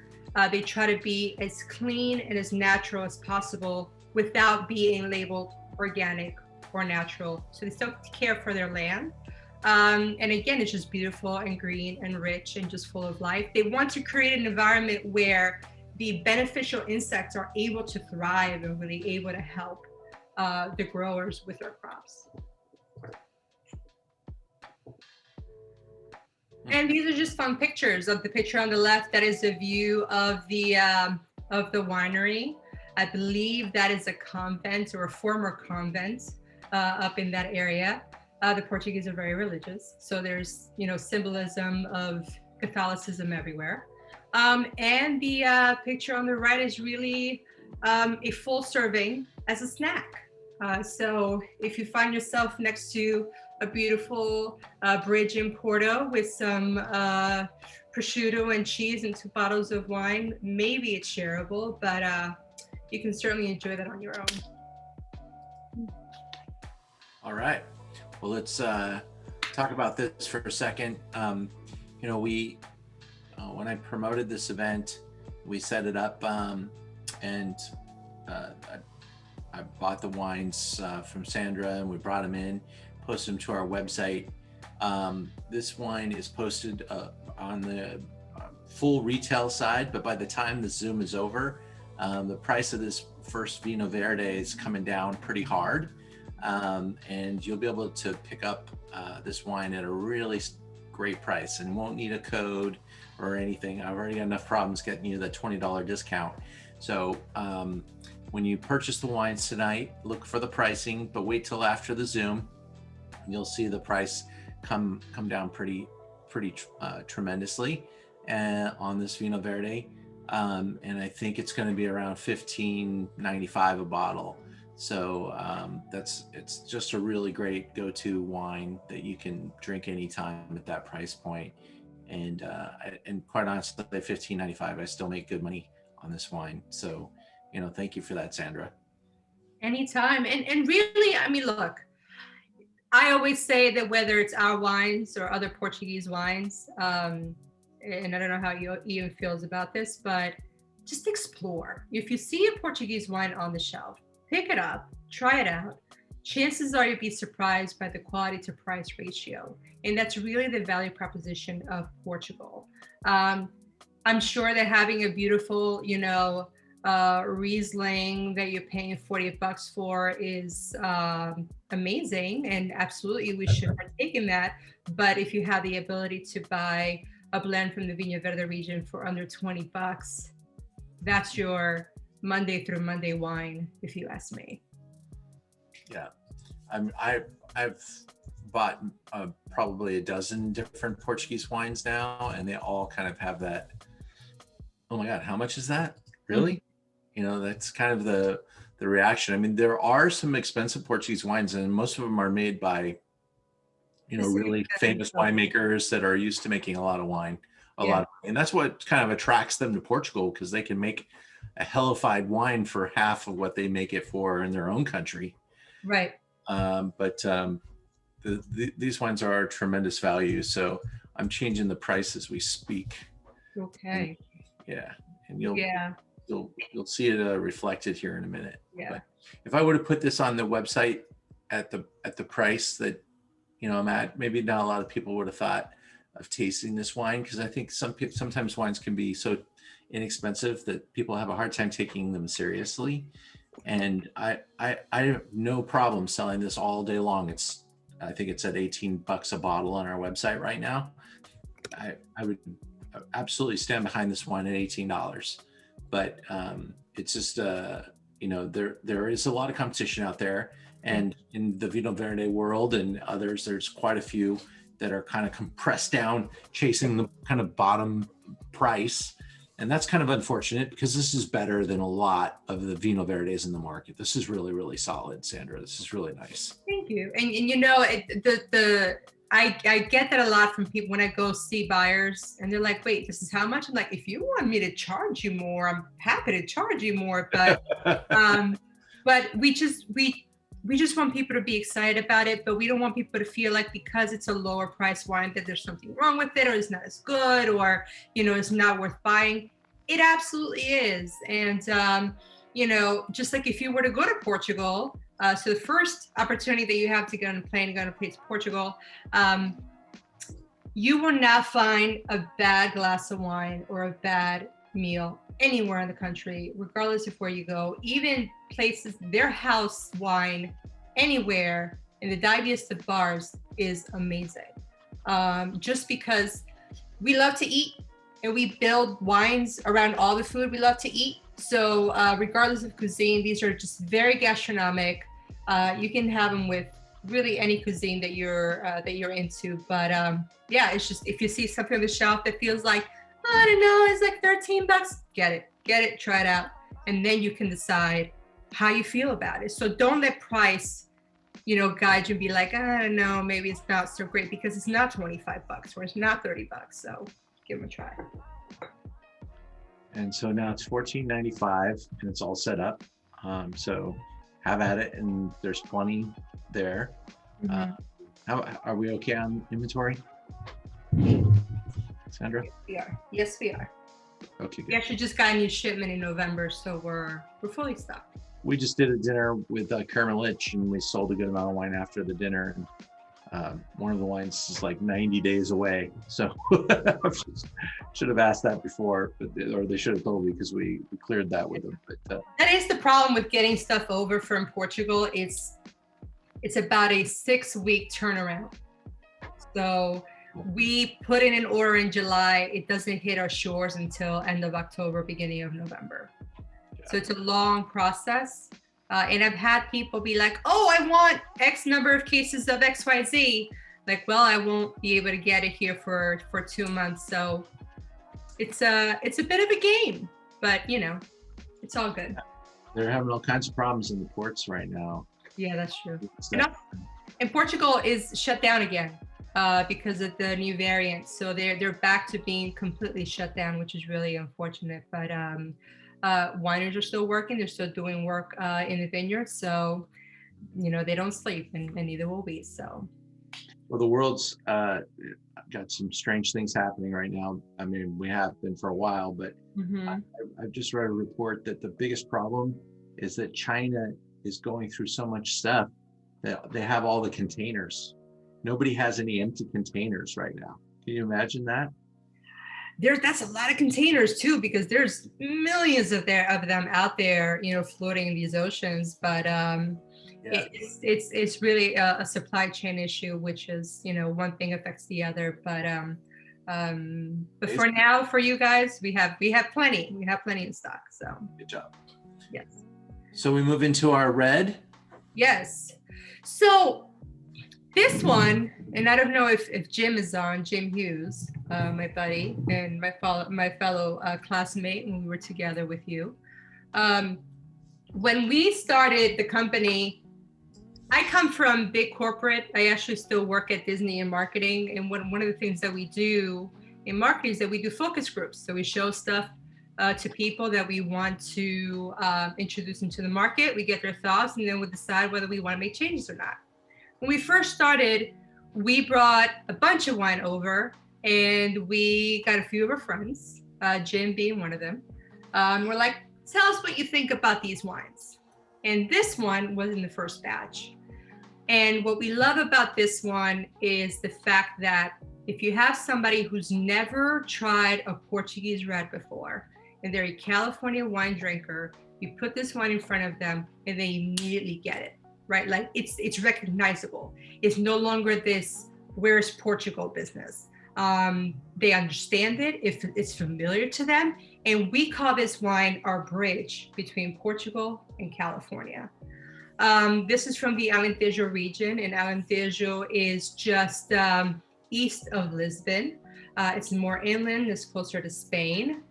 they try to be as clean and as natural as possible without being labeled organic or natural. So they still care for their land. And again, it's just beautiful and green and rich and just full of life. They want to create an environment where the beneficial insects are able to thrive and really able to help the growers with their crops. And these are just fun pictures. Of the picture on the left, that is a view of the winery. I believe that is a convent or a former convent up in that area. The Portuguese are very religious, so there's symbolism of Catholicism everywhere. And the picture on the right is really a full serving as a snack. So if you find yourself next to a beautiful bridge in Porto with some prosciutto and cheese and 2 bottles of wine, maybe it's shareable, but you can certainly enjoy that on your own. All right. Well, let's talk about this for a second. We when I promoted this event, we set it up, and I bought the wines from Sandra, and we brought them in, posted them to our website. This wine is posted on the full retail side, but by the time the Zoom is over, the price of this first Vino Verde is coming down pretty hard. And you'll be able to pick up this wine at a really great price and won't need a code or anything. I've already got enough problems getting you the $20 discount. So when you purchase the wines tonight, look for the pricing, but wait till after the Zoom. You'll see the price come down pretty tremendously on this Vino Verde. And I think it's going to be around $15.95 a bottle. So it's just a really great go-to wine that you can drink anytime at that price point. And quite honestly, at $15.95, I still make good money on this wine. So, thank you for that, Sandra. Anytime. And really, I mean, look, I always say that whether it's our wines or other Portuguese wines, and I don't know how Ian feels about this, but just explore. If you see a Portuguese wine on the shelf, pick it up, try it out. Chances are you'll be surprised by the quality to price ratio. And that's really the value proposition of Portugal. I'm sure that having a beautiful, Riesling that you're paying $40 for is amazing. And absolutely we should partake in that. But if you have the ability to buy a blend from the Vinho Verde region for under $20, that's your Monday through Monday wine, if you ask me. Yeah, I've bought probably a dozen different Portuguese wines now, and they all kind of have that. Oh my God, how much is that? Really? Mm-hmm. That's kind of the reaction. I mean, there are some expensive Portuguese wines, and most of them are made by, really famous winemakers that are used to making a lot of wine, a lot of And that's what kind of attracts them to Portugal, because they can make a hellified wine for half of what they make it for in their own country. Right. These wines are tremendous value. So I'm changing the price as we speak. Okay. And you'll see it reflected here in a minute. Yeah. But if I were to put this on the website at the price that I'm at, maybe not a lot of people would have thought of tasting this wine, because I think sometimes wines can be so inexpensive that people have a hard time taking them seriously. And I have no problem selling this all day long. I think it's at $18 a bottle on our website right now. I would absolutely stand behind this wine at $18. But it's just there is a lot of competition out there, and in the Vino Verde world and others, there's quite a few that are kind of compressed down, chasing the kind of bottom price. And that's kind of unfortunate, because this is better than a lot of the Vino Verdes in the market. This is really, really solid, Sandra. This is really nice. Thank you. And I get that a lot from people when I go see buyers, and they're like, wait, this is how much? I'm like, if you want me to charge you more, I'm happy to charge you more. But but we just want people to be excited about it, but we don't want people to feel like because it's a lower price wine that there's something wrong with it, or it's not as good, or it's not worth buying. It absolutely is. And just like if you were to go to Portugal, so the first opportunity that you have to get on a plane and go to Portugal, you will not find a bad glass of wine or a bad meal anywhere in the country, regardless of where you go. Even places, their house wine anywhere in the diviest of bars is amazing. Just because we love to eat, and we build wines around all the food we love to eat. So regardless of cuisine, these are just very gastronomic. You can have them with really any cuisine that you're into. But it's just, if you see something on the shelf that feels like, I don't know, it's like $13, get it, try it out. And then you can decide how you feel about it. So don't let price, guide you and be like, I don't know, maybe it's not so great, because it's not $25 or it's not $30. So give them a try. And so now it's $14.95 and it's all set up. So have at it, and there's plenty there. Mm-hmm. How are we okay on inventory, Sandra? Yes, we are. Okay, good. We actually just got a new shipment in November, so we're fully stocked. We just did a dinner with Carmen Litch, and we sold a good amount of wine after the dinner. And one of the wines is like 90 days away. So should have asked that before, or they should have told me, because we cleared that with them. But that is the problem with getting stuff over from Portugal. It's about a 6-week turnaround. So we put in an order in July. It doesn't hit our shores until end of October, beginning of November. So it's a long process. And I've had people be like, oh, I want X number of cases of XYZ. Like, well, I won't be able to get it here for 2 months. So it's a bit of a game, but it's all good. They're having all kinds of problems in the ports right now. Yeah, that's true. And Portugal is shut down again because of the new variant. So they're back to being completely shut down, which is really unfortunate. But wineries are still working. They're still doing work in the vineyard. So, they don't sleep, and neither will we. So. Well, the world's got some strange things happening right now. I mean, we have been for a while, but I've just read a report that the biggest problem is that China is going through so much stuff that they have all the containers. Nobody has any empty containers right now. Can you imagine that? That's a lot of containers too, because there's millions of them out there, floating in these oceans. But it's really a supply chain issue, which is, one thing affects the other. But for now, for you guys, we have plenty. We have plenty in stock. So good job. Yes. So we move into our red. Yes. So this one, and I don't know if Jim is on, Jim Hughes, my buddy and my fellow classmate when we were together with you. When we started the company, I come from big corporate. I actually still work at Disney in marketing. And one of the things that we do in marketing is that we do focus groups. So we show stuff to people that we want to introduce into the market. We get their thoughts, and then we decide whether we want to make changes or not. When we first started, we brought a bunch of wine over, and we got a few of our friends, Jim being one of them. We're like, tell us what you think about these wines. And this one was in the first batch. And what we love about this one is the fact that if you have somebody who's never tried a Portuguese red before, and they're a California wine drinker, you put this wine in front of them and they immediately get it, right? Like it's recognizable. It's no longer this, where's Portugal business. They understand it, if it's familiar to them. And we call this wine our bridge between Portugal and California. This is from the Alentejo region, and Alentejo is just east of Lisbon. It's more inland, it's closer to Spain.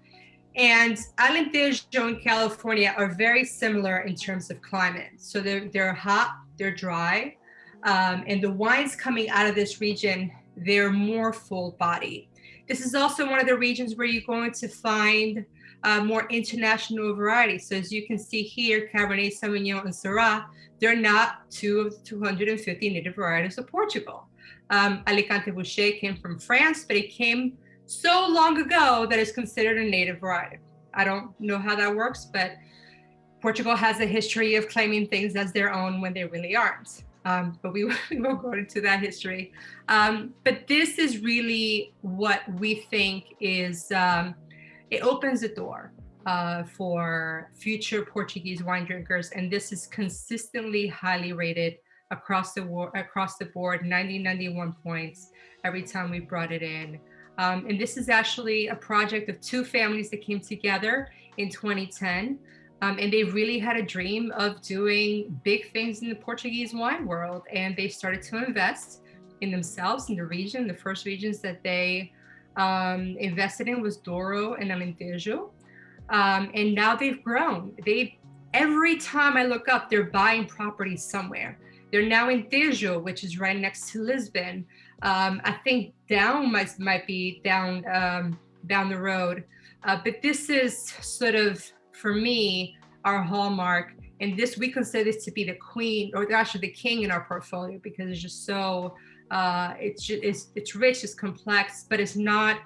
And Alentejo and California are very similar in terms of climate. So they're hot, they're dry, and the wines coming out of this region, they're more full-bodied. This is also one of the regions where you're going to find more international varieties. So as you can see here, Cabernet Sauvignon and Syrah, they're not 2 of the 250 native varieties of Portugal. Alicante Bouschet came from France, but it came so long ago that it's considered a native variety. I don't know how that works, but Portugal has a history of claiming things as their own when they really aren't. But we won't go into that history. But this is really what we think is, it opens the door for future Portuguese wine drinkers. And this is consistently highly rated across the board, 90, 91 points every time we brought it in. And this is actually a project of 2 families that came together in 2010. And they really had a dream of doing big things in the Portuguese wine world. And they started to invest in themselves, in the region. The first regions that they invested in was Douro and Alentejo. And now they've grown. Every time I look up, they're buying properties somewhere. They're now in Tejo, which is right next to Lisbon. I think down might be down the road. But this is sort of, for me, our hallmark. And this, we consider this to be the queen, or actually the king in our portfolio, because it's just so, it's rich, it's complex, but it's not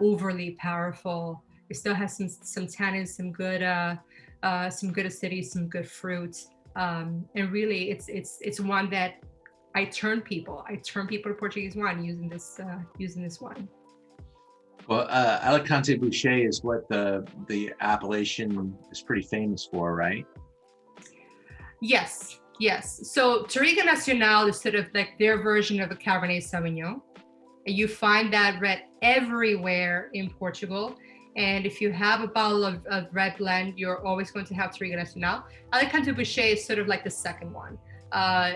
overly powerful. It still has some tannins, some good acidity, some good fruit. And really, it's one that I turn people to Portuguese wine using this wine. Well, Alicante Bouschet is what the appellation is pretty famous for, right? Yes. So Touriga Nacional is sort of like their version of a Cabernet Sauvignon. And you find that red everywhere in Portugal. And if you have a bottle of red blend, you're always going to have Touriga Nacional. Alicante Bouschet is sort of like the second one.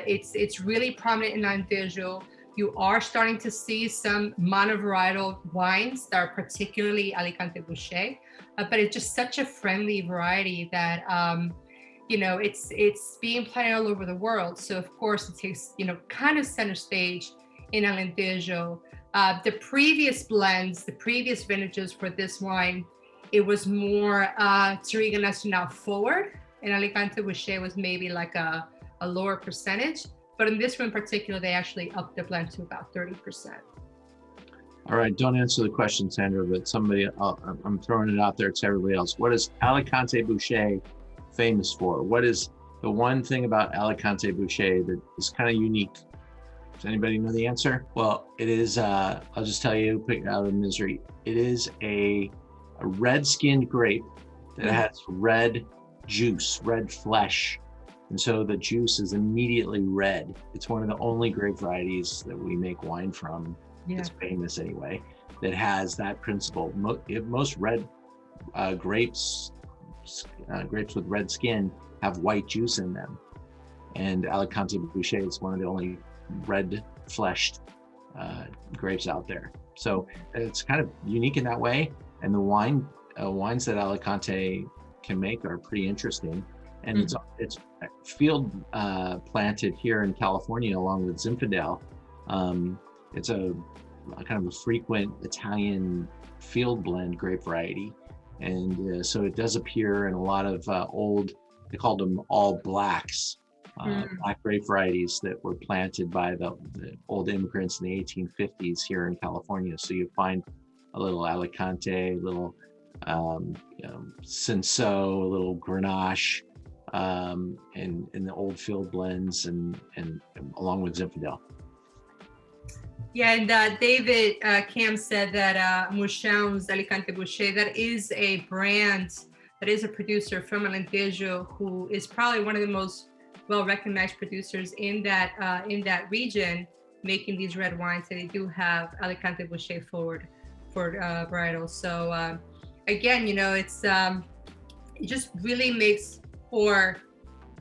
It's really prominent in Alentejo. You are starting to see some monovarietal wines that are particularly Alicante Bouschet, but it's just such a friendly variety that, it's being planted all over the world. So of course it takes, kind of center stage in Alentejo. The previous blends, the previous vintages for this wine, it was more Touriga Nacional forward, and Alicante Bouschet was maybe like a lower percentage. But in this one in particular, they actually upped the blend to about 30%. All right, don't answer the question, Sandra, but I'm throwing it out there to everybody else. What is Alicante Bouschet famous for? What is the one thing about Alicante Bouschet that is kind of unique? Does anybody know the answer? Well, it is, I'll just tell you, pick out of misery. It is a red-skinned grape that has red juice, red flesh. And so the juice is immediately red. It's one of the only grape varieties that we make wine from, it's famous anyway, that has that principle. Most red grapes with red skin have white juice in them. And Alicante Bouschet is one of the only red-fleshed grapes out there. So it's kind of unique in that way. And the wines that Alicante can make are pretty interesting. And it's field planted here in California along with Zinfandel. It's a a kind of a frequent Italian field blend grape variety. And so it does appear in a lot of old, they called them all blacks, black grape varieties that were planted by the old immigrants in the 1850s here in California. So you find a little Alicante, a little Cinsault, a little Grenache, in the old field blends, and along with Zinfandel. Yeah, and David Cam said that Mouchão's Alicante Boucher, that is a brand, that is a producer from Alentejo, who is probably one of the most well-recognized producers in that region, making these red wines. And they do have Alicante Boucher forward for varietals. So again, you know, it's it just really makes for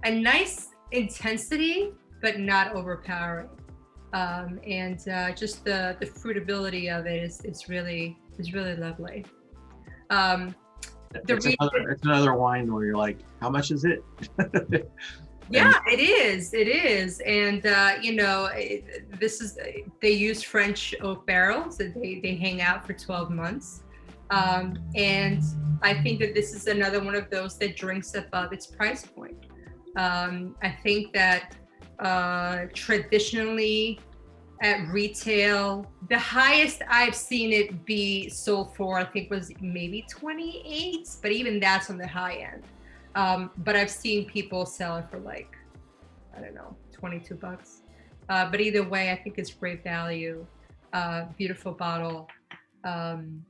a nice intensity, but not overpowering. And just the fruitability of it is really lovely. It's another wine where you're like, how much is it? Yeah, it is. And you know, they use French oak barrels that they hang out for 12 months. And I think that this is another one of those that drinks above its price point. I think that traditionally at retail, the highest I've seen it be sold for, I think, was maybe 28, but even that's on the high end. But I've seen people sell it for like, I don't know, $22. But either way, I think it's great value, beautiful bottle, and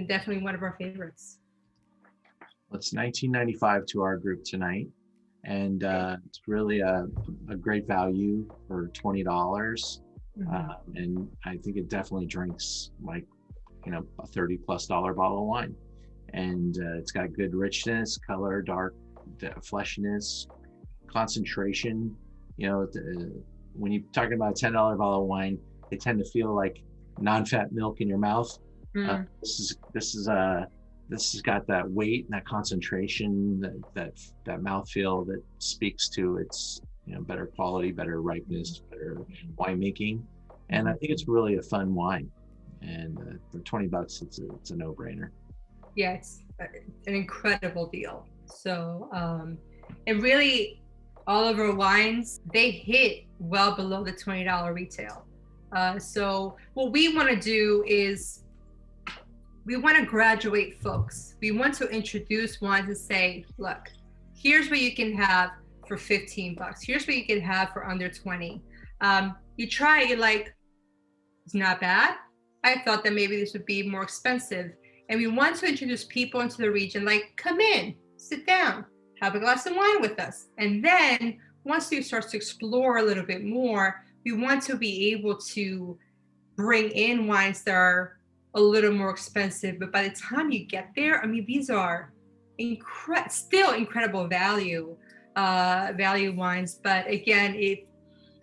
definitely one of our favorites. It's $19.95 to our group tonight, and it's really a great value for $20. And I think it definitely drinks like, you know, a $30+ bottle of wine. And it's got good richness, color, dark fleshiness, concentration. You know, when you're talking about a $10 bottle of wine, they tend to feel like non-fat milk in your mouth. This has got that weight and that concentration, that mouthfeel that speaks to its, you know, better quality, better ripeness, better winemaking. And I think it's really a fun wine. And for $20, it's a no-brainer. Yeah, it's an incredible deal. So, and really, all of our wines, they hit well below the $20 retail. So what we want to do is we want to graduate folks. We want to introduce wines and say, look, here's what you can have for $15. Here's what you can have for under 20. You try it, you're like, it's not bad. I thought that maybe this would be more expensive. And we want to introduce people into the region, like, come in, sit down, have a glass of wine with us. And then once you start to explore a little bit more, we want to be able to bring in wines that are a little more expensive. But by the time you get there, I mean, these are still incredible value wines. But again,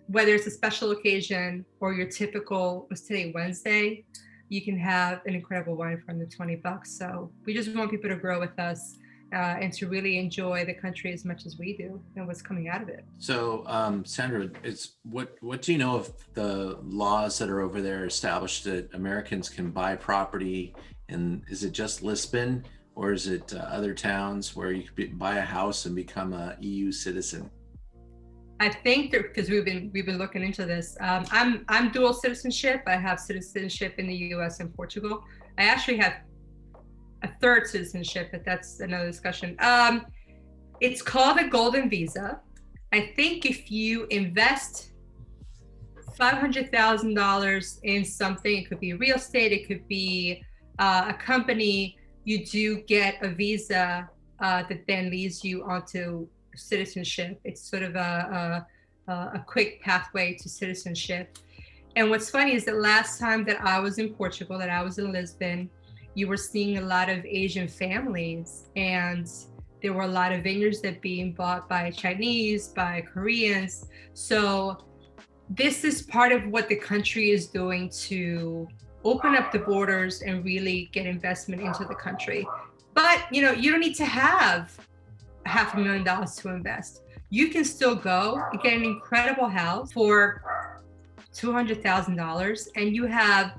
whether it's a special occasion or your typical, was today Wednesday, you can have an incredible wine for under $20. So we just want people to grow with us and to really enjoy the country as much as we do and what's coming out of it. So, Sandra, what do you know of the laws that are over there established that Americans can buy property? And is it just Lisbon, or is it other towns where you could buy a house and become a EU citizen? I think because we've been looking into this. I'm dual citizenship. I have citizenship in the U.S. and Portugal. I actually have a third citizenship, but that's another discussion. It's called a golden visa. I think if you invest $500,000 in something, it could be real estate, it could be a company, you do get a visa that then leads you onto citizenship. It's sort of a quick pathway to citizenship. And what's funny is that last time that I was in Portugal, that I was in Lisbon, you were seeing a lot of Asian families, and there were a lot of vineyards that being bought by Chinese, by Koreans. So this is part of what the country is doing to open up the borders and really get investment into the country. But you know, you don't need to have $500,000 to invest. You can still go and get an incredible house for $200,000, and you have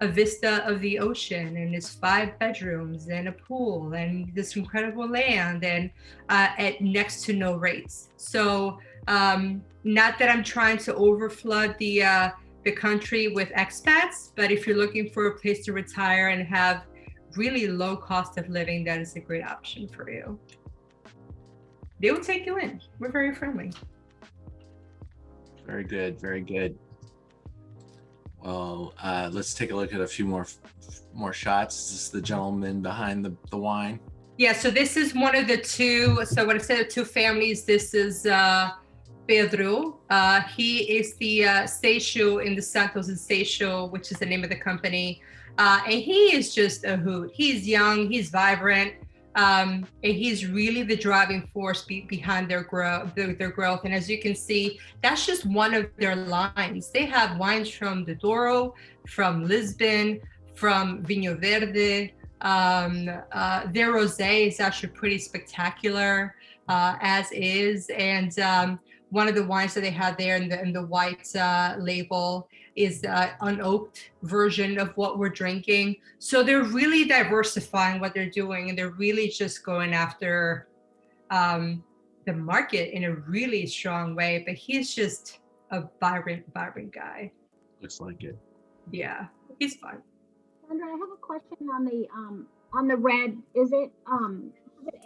a vista of the ocean, and it's 5 bedrooms and a pool and this incredible land, and at next to no rates. So not that I'm trying to overflood the country with expats, but if you're looking for a place to retire and have really low cost of living, that is a great option for you. They will take you in. We're very friendly. Very good, very good. Well, let's take a look at a few more shots. This is the gentleman behind the wine. Yeah, so this is one of the two. So when I say the two families, this is Pedro. He is the Seixo in the Santos and Seixo, which is the name of the company. And he is just a hoot. He's young, he's vibrant, and he's really the driving force behind their growth. And as you can see, that's just one of their lines. They have wines from the Douro, from Lisbon, from Vinho Verde. Their rosé is actually pretty spectacular, as is. And one of the wines that they had there in the white label is unoaked version of what we're drinking. So they're really diversifying what they're doing, and they're really just going after the market in a really strong way. But he's just a vibrant guy. Looks like it. Yeah, he's fun. Sandra, I have a question on the red. Is it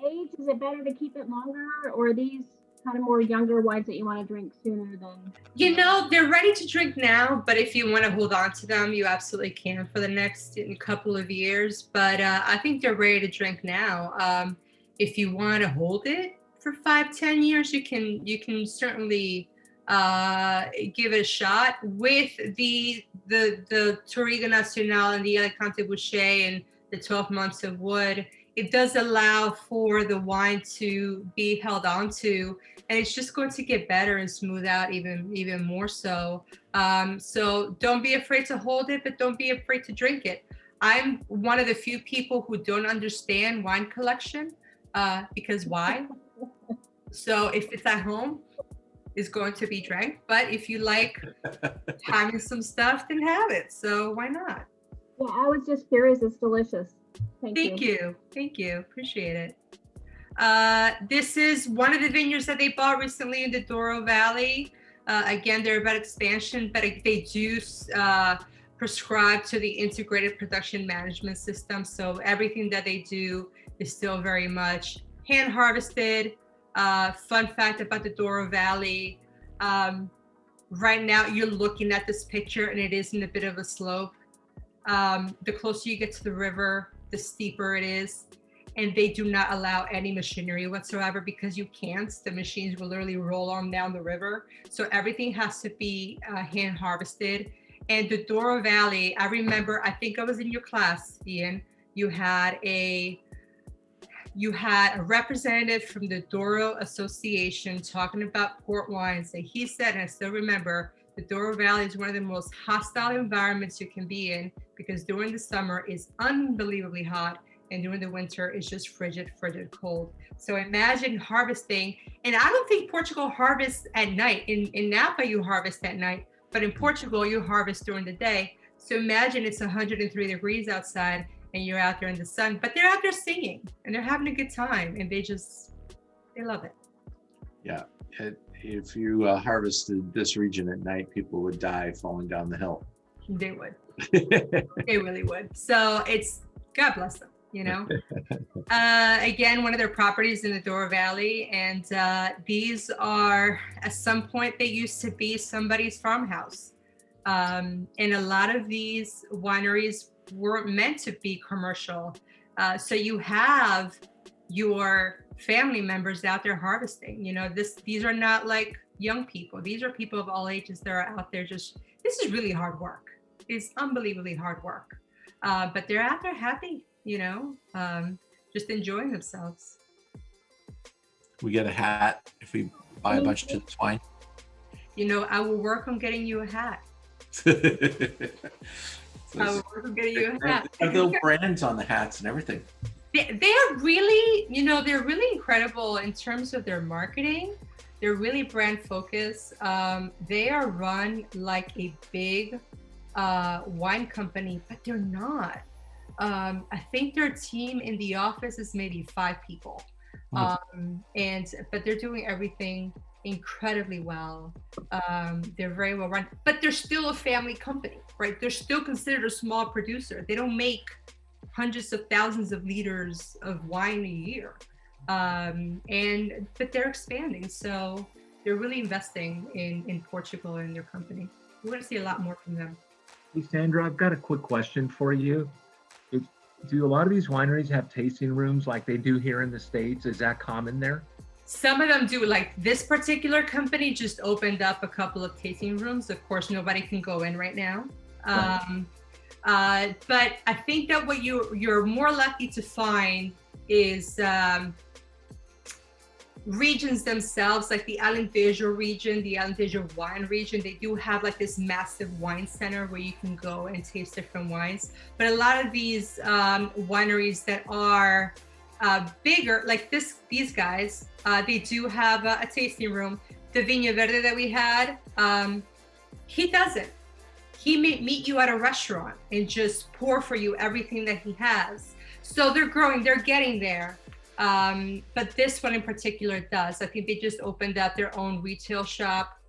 age? Is it better to keep it longer, or are these kind of more younger wines that you want to drink sooner than? You know, they're ready to drink now, but if you want to hold on to them, you absolutely can for the next couple of years. But I think they're ready to drink now. If you want to hold it for 5-10 years, you can certainly give it a shot with the Touriga Nacional and the Alicante Boucher and the 12 months of wood. It does allow for the wine to be held onto, and it's just going to get better and smooth out even more so. So don't be afraid to hold it, but don't be afraid to drink it. I'm one of the few people who don't understand wine collection, because why? So if it's at home, it's going to be drank. But if you like having some stuff, then have it. So why not? Yeah, I was just curious. It's delicious. Thank you. Appreciate it. This is one of the vineyards that they bought recently in the Douro Valley. Again, they're about expansion, but they do prescribe to the integrated production management system. So everything that they do is still very much hand harvested. Fun fact about the Douro Valley. Right now you're looking at this picture and it is in a bit of a slope. The closer you get to the river, the steeper it is. And they do not allow any machinery whatsoever because you can't. The machines will literally roll on down the river. So everything has to be hand harvested. And the Douro Valley, I remember, I think I was in your class, Ian, you had a representative from the Douro Association talking about port wines, and he said, and I still remember, the Douro Valley is one of the most hostile environments you can be in because during the summer it's unbelievably hot, and during the winter it's just frigid cold. So imagine harvesting, and I don't think Portugal harvests at night. In Napa you harvest at night, but in Portugal you harvest during the day. So imagine it's 103 degrees outside and you're out there in the sun, but they're out there singing and they're having a good time, and they love it. Yeah, if you harvested this region at night, people would die falling down the hill. They would. They really would. So it's, God bless them, you know. Again, one of their properties in the Douro Valley, and these are, at some point, they used to be somebody's farmhouse. And a lot of these wineries weren't meant to be commercial. So you have your family members out there harvesting. You know, these are not like young people. These are people of all ages that are out there this is really hard work. It's unbelievably hard work. But they're out there happy, you know, just enjoying themselves. We get a hat if we buy a bunch of this wine. You know, I will work on getting you a hat. I will work on getting you a hat. They have little brands on the hats and everything. They're really, you know, they're really incredible in terms of their marketing. They're really brand focused. They are run like a big wine company, but they're not. I think their team in the office is maybe 5 people. But they're doing everything incredibly well. They're very well run, but they're still a family company, right? They're still considered a small producer. They don't make hundreds of thousands of liters of wine a year. But they're expanding. So they're really investing in Portugal and their company. We're going to see a lot more from them. Hey, Sandra, I've got a quick question for you. Do a lot of these wineries have tasting rooms like they do here in the States? Is that common there? Some of them do. Like this particular company just opened up a couple of tasting rooms. Of course, nobody can go in right now. Right. But I think that what you're more likely to find is regions themselves, like the Alentejo region, the Alentejo wine region. They do have like this massive wine center where you can go and taste different wines. But a lot of these wineries that are bigger, like these guys, they do have a tasting room. The Viña Verde that we had, he doesn't. He may meet you at a restaurant and just pour for you everything that he has. So they're growing, they're getting there. But this one in particular does. I think they just opened up their own retail shop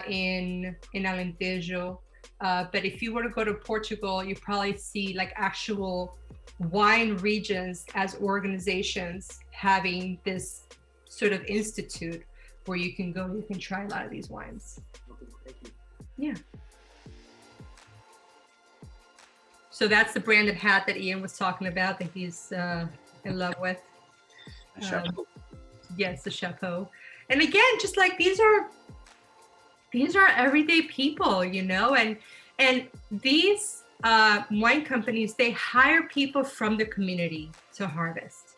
in Alentejo. But if you were to go to Portugal, you probably see like actual wine regions as organizations having this sort of institute where you can go, you can try a lot of these wines. Yeah. So that's the branded hat that Ian was talking about that he's in love with. Yes, the chapeau. And again, just like these are everyday people, you know, and these wine companies, they hire people from the community to harvest.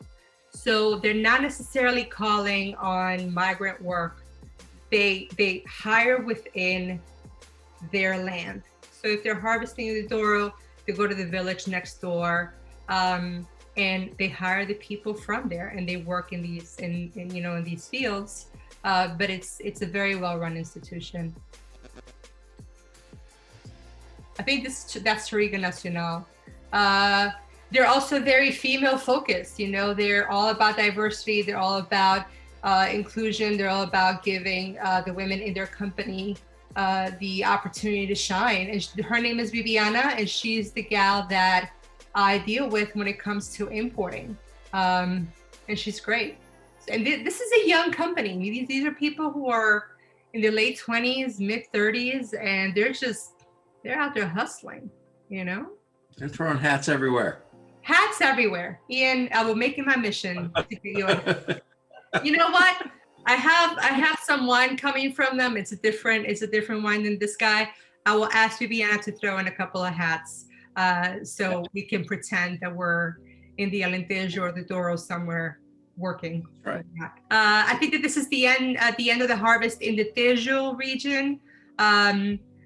So they're not necessarily calling on migrant work. They hire within their land. So if they're harvesting in the Douro, they go to the village next door. And they hire the people from there, and they work in these fields. But it's a very well-run institution. I think that's Touriga Nacional. They're also very female-focused. You know, they're all about diversity. They're all about inclusion. They're all about giving the women in their company the opportunity to shine. And her name is Viviana, and she's the gal that I deal with when it comes to importing, and she's great. And this is a young company. These are people who are in their late 20s, mid 30s, and they're out there hustling, you know? They're throwing hats everywhere. Hats everywhere. Ian, I will make it my mission to get you in. You know what? I have some wine coming from them. It's a different wine than this guy. I will ask Viviana to throw in a couple of hats. So we can pretend that we're in the Alentejo or the Douro somewhere working. Right. I think that this is the end of the harvest in the Tejo region.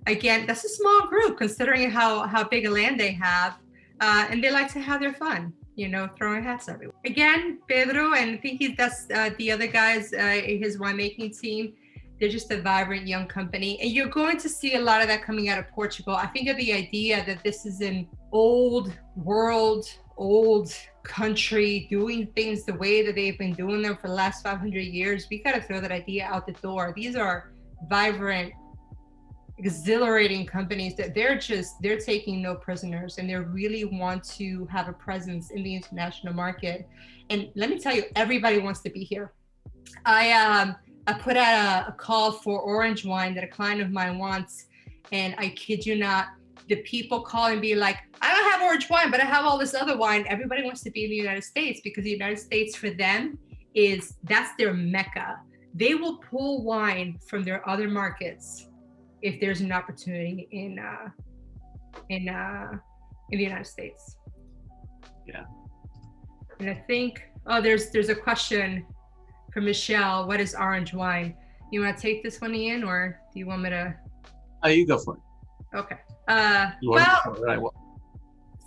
Again, that's a small group considering how big a land they have, and they like to have their fun, you know, throwing hats everywhere. Again, Pedro, and I think that's the other guys in his winemaking team. They're just a vibrant young company. And you're going to see a lot of that coming out of Portugal. I think of the idea that this is an old world, old country doing things the way that they've been doing them for the last 500 years. We got to throw that idea out the door. These are vibrant, exhilarating companies that they're taking no prisoners, and they really want to have a presence in the international market. And let me tell you, everybody wants to be here. I put out a call for orange wine that a client of mine wants, and I kid you not, the people call and be like, I don't have orange wine, but I have all this other wine. Everybody wants to be in the United States because the United States for them that's their mecca. They will pull wine from their other markets if there's an opportunity in the United States. Yeah. And I think, there's a question from Michelle. What is orange wine? You want to take this one, Ian, or do you want me to? You go for it. Okay.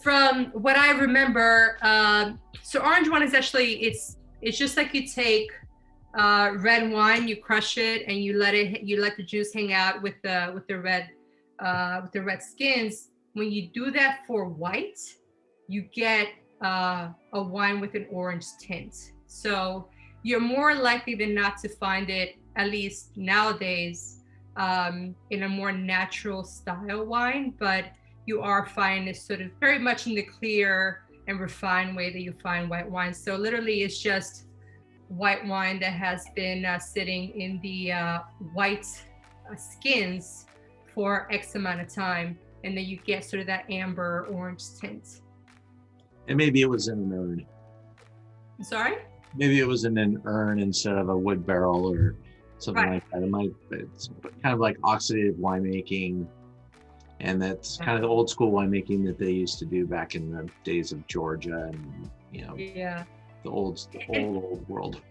From what I remember, so orange wine is actually, it's just like you take red wine, you crush it, and you let the juice hang out with the red with the red skins, when you do that for white, you get a wine with an orange tint. So you're more likely than not to find it, at least nowadays, in a more natural style wine, but you are finding it sort of very much in the clear and refined way that you find white wine. So literally it's just white wine that has been sitting in the white skins for X amount of time, and then you get sort of that amber orange tint. And maybe it was in an urn. Sorry? Maybe it was in an urn instead of a wood barrel or something like that. It's kind of like oxidative winemaking, and that's kind of the old school winemaking that they used to do back in the days of Georgia and the old world.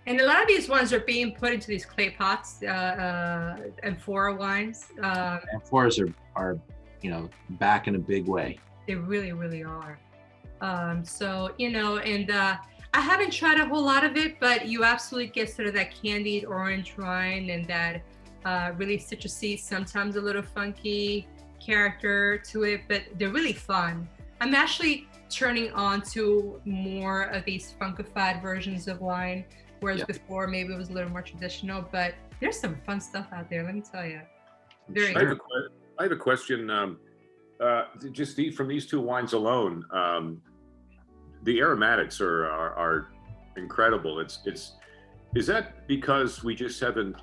And a lot of these ones are being put into these clay pots, amphora wines. Amphoras are back in a big way. They really, really are. So, and I haven't tried a whole lot of it, but you absolutely get sort of that candied orange wine and that really citrusy, sometimes a little funky character to it, but they're really fun. I'm actually turning on to more of these funkified versions of wine, whereas before maybe it was a little more traditional, but there's some fun stuff out there, let me tell you. Very good. I have a question. Just from these two wines alone, the aromatics are incredible. Is that because we just haven't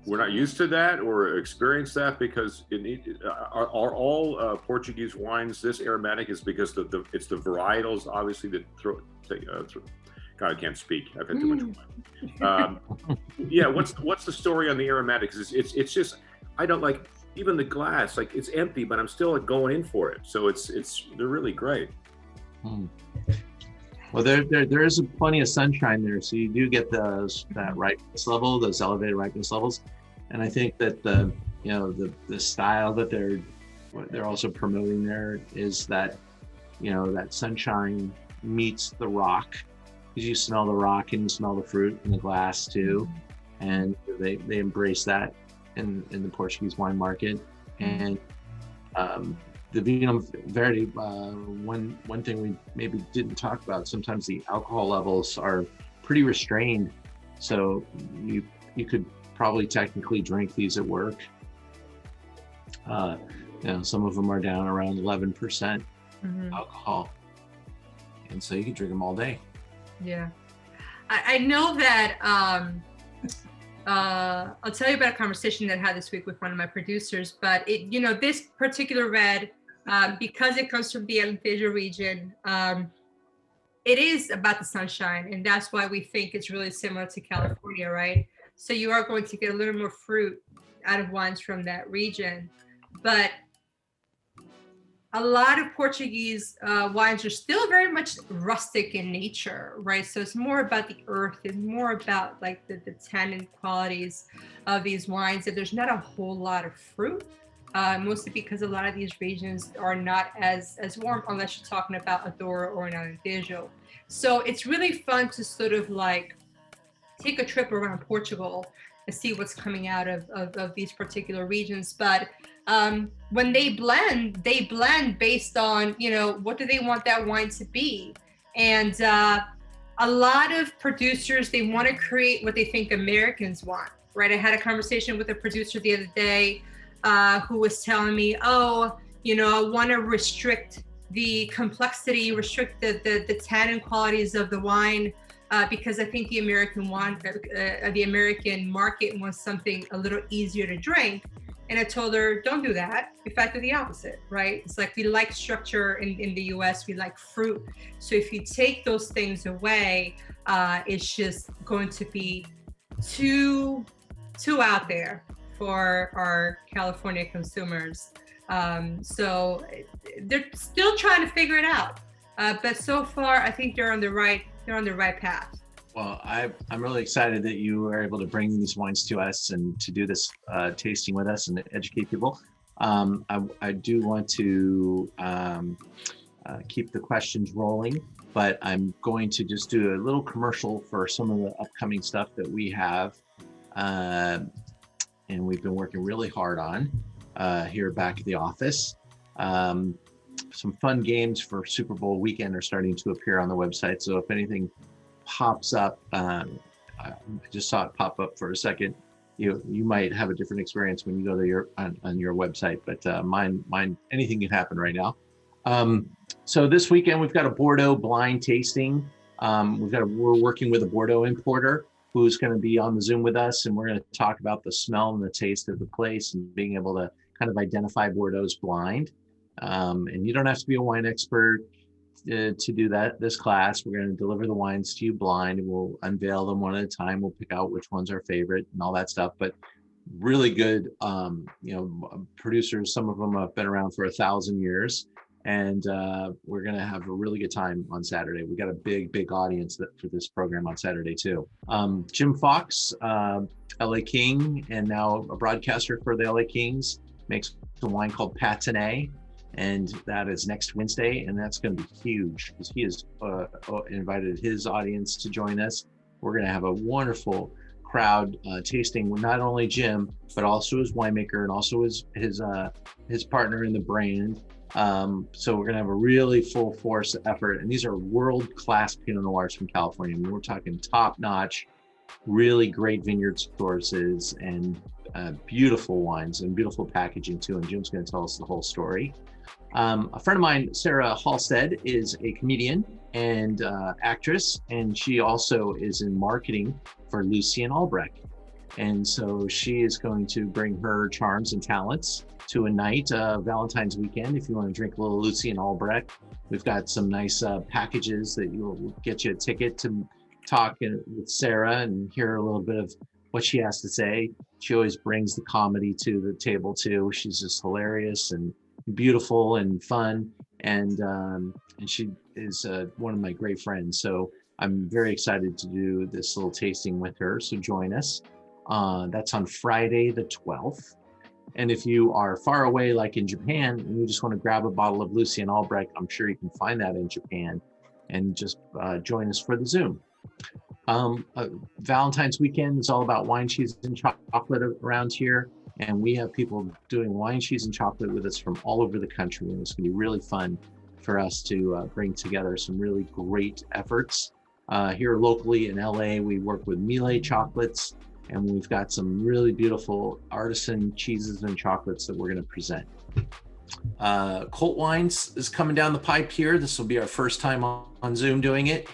we're not used to that or experienced that? Because are all Portuguese wines this aromatic? Is because it's the varietals obviously that God, I can't speak. I've had too much wine. What's the story on the aromatics? It's just I don't like even the glass. Like it's empty, but I'm still going in for it. So they're really great. Well, there is plenty of sunshine there, so you do get that ripeness level, those elevated ripeness levels, and I think that the style that they're also promoting there is that that sunshine meets the rock, because you smell the rock and you smell the fruit in the glass too, and they embrace that in the Portuguese wine market. And the Vinho Verde, one thing we maybe didn't talk about, sometimes the alcohol levels are pretty restrained, so you could probably technically drink these at work. Some of them are down around 11% alcohol, and so you can drink them all day. Yeah, I know that. I'll tell you about a conversation that I had this week with one of my producers, but this particular red, because it comes from the Alentejo region, it is about the sunshine, and that's why we think it's really similar to California, right? So you are going to get a little more fruit out of wines from that region, but a lot of Portuguese wines are still very much rustic in nature, right? So it's more about the earth and more about like the tannin qualities of these wines, and there's not a whole lot of fruit. Mostly because a lot of these regions are not as warm, unless you're talking about a Douro or an Alentejo. So it's really fun to sort of like take a trip around Portugal and see what's coming out of these particular regions. But when they blend based on, what do they want that wine to be? And a lot of producers, they want to create what they think Americans want, right? I had a conversation with a producer the other day who was telling me, I want to restrict the complexity, restrict the tannin qualities of the wine, because I think the American market wants something a little easier to drink. And I told her, don't do that. In fact, do the opposite, right? It's like we like structure in the US, we like fruit. So if you take those things away, it's just going to be too out there for our California consumers. So they're still trying to figure it out. But so far, I think they're on the right path. Well, I'm really excited that you were able to bring these wines to us and to do this tasting with us and educate people. I do want to keep the questions rolling, but I'm going to just do a little commercial for some of the upcoming stuff that we have. and we've been working really hard on here back at the office. Some fun games for Super Bowl weekend are starting to appear on the website. So if anything pops up, I just saw it pop up for a second. You might have a different experience when you go to your on your website, but mine anything can happen right now. So this weekend we've got a Bordeaux blind tasting. We're working with a Bordeaux importer who's going to be on the Zoom with us, and we're going to talk about the smell and the taste of the place and being able to kind of identify Bordeaux's blind. And you don't have to be a wine expert to do this class. We're going to deliver the wines to you blind, and we'll unveil them one at a time. We'll pick out which one's our favorite and all that stuff. But really good, producers. Some of them have been around for 1,000 years, and we're going to have a really good time on Saturday. We got a big audience for this program on Saturday too. Jim Fox, LA King, and now a broadcaster for the LA Kings, makes a wine called Patinee. And that is next Wednesday, and that's going to be huge because he has invited his audience to join us. We're going to have a wonderful crowd tasting not only Jim, but also his winemaker and also his partner in the brand. So we're going to have a really full force effort, and these are world-class Pinot Noirs from California. I mean, we're talking top-notch, really great vineyard sources and beautiful wines and beautiful packaging too. And Jim's going to tell us the whole story. A friend of mine, Sarah Halstead, is a comedian and actress, and she also is in marketing for Lucien Albrecht. And so she is going to bring her charms and talents to a night, Valentine's weekend. If you want to drink a little Lucien Albrecht, we've got some nice packages that will get you a ticket to talk with Sarah and hear a little bit of what she has to say. She always brings the comedy to the table too. She's just hilarious and beautiful and fun, and she is one of my great friends. So I'm very excited to do this little tasting with her. So join us. That's on Friday the 12th. And if you are far away, like in Japan, and you just want to grab a bottle of Lucien Albrecht, I'm sure you can find that in Japan, and just join us for the Zoom. Valentine's weekend is all about wine, cheese, and chocolate around here. And we have people doing wine, cheese, and chocolate with us from all over the country. And it's going to be really fun for us to bring together some really great efforts. Here locally in LA, we work with Miele Chocolates, and we've got some really beautiful artisan cheeses and chocolates that we're going to present. Colt Wines is coming down the pipe here. This will be our first time on Zoom doing it.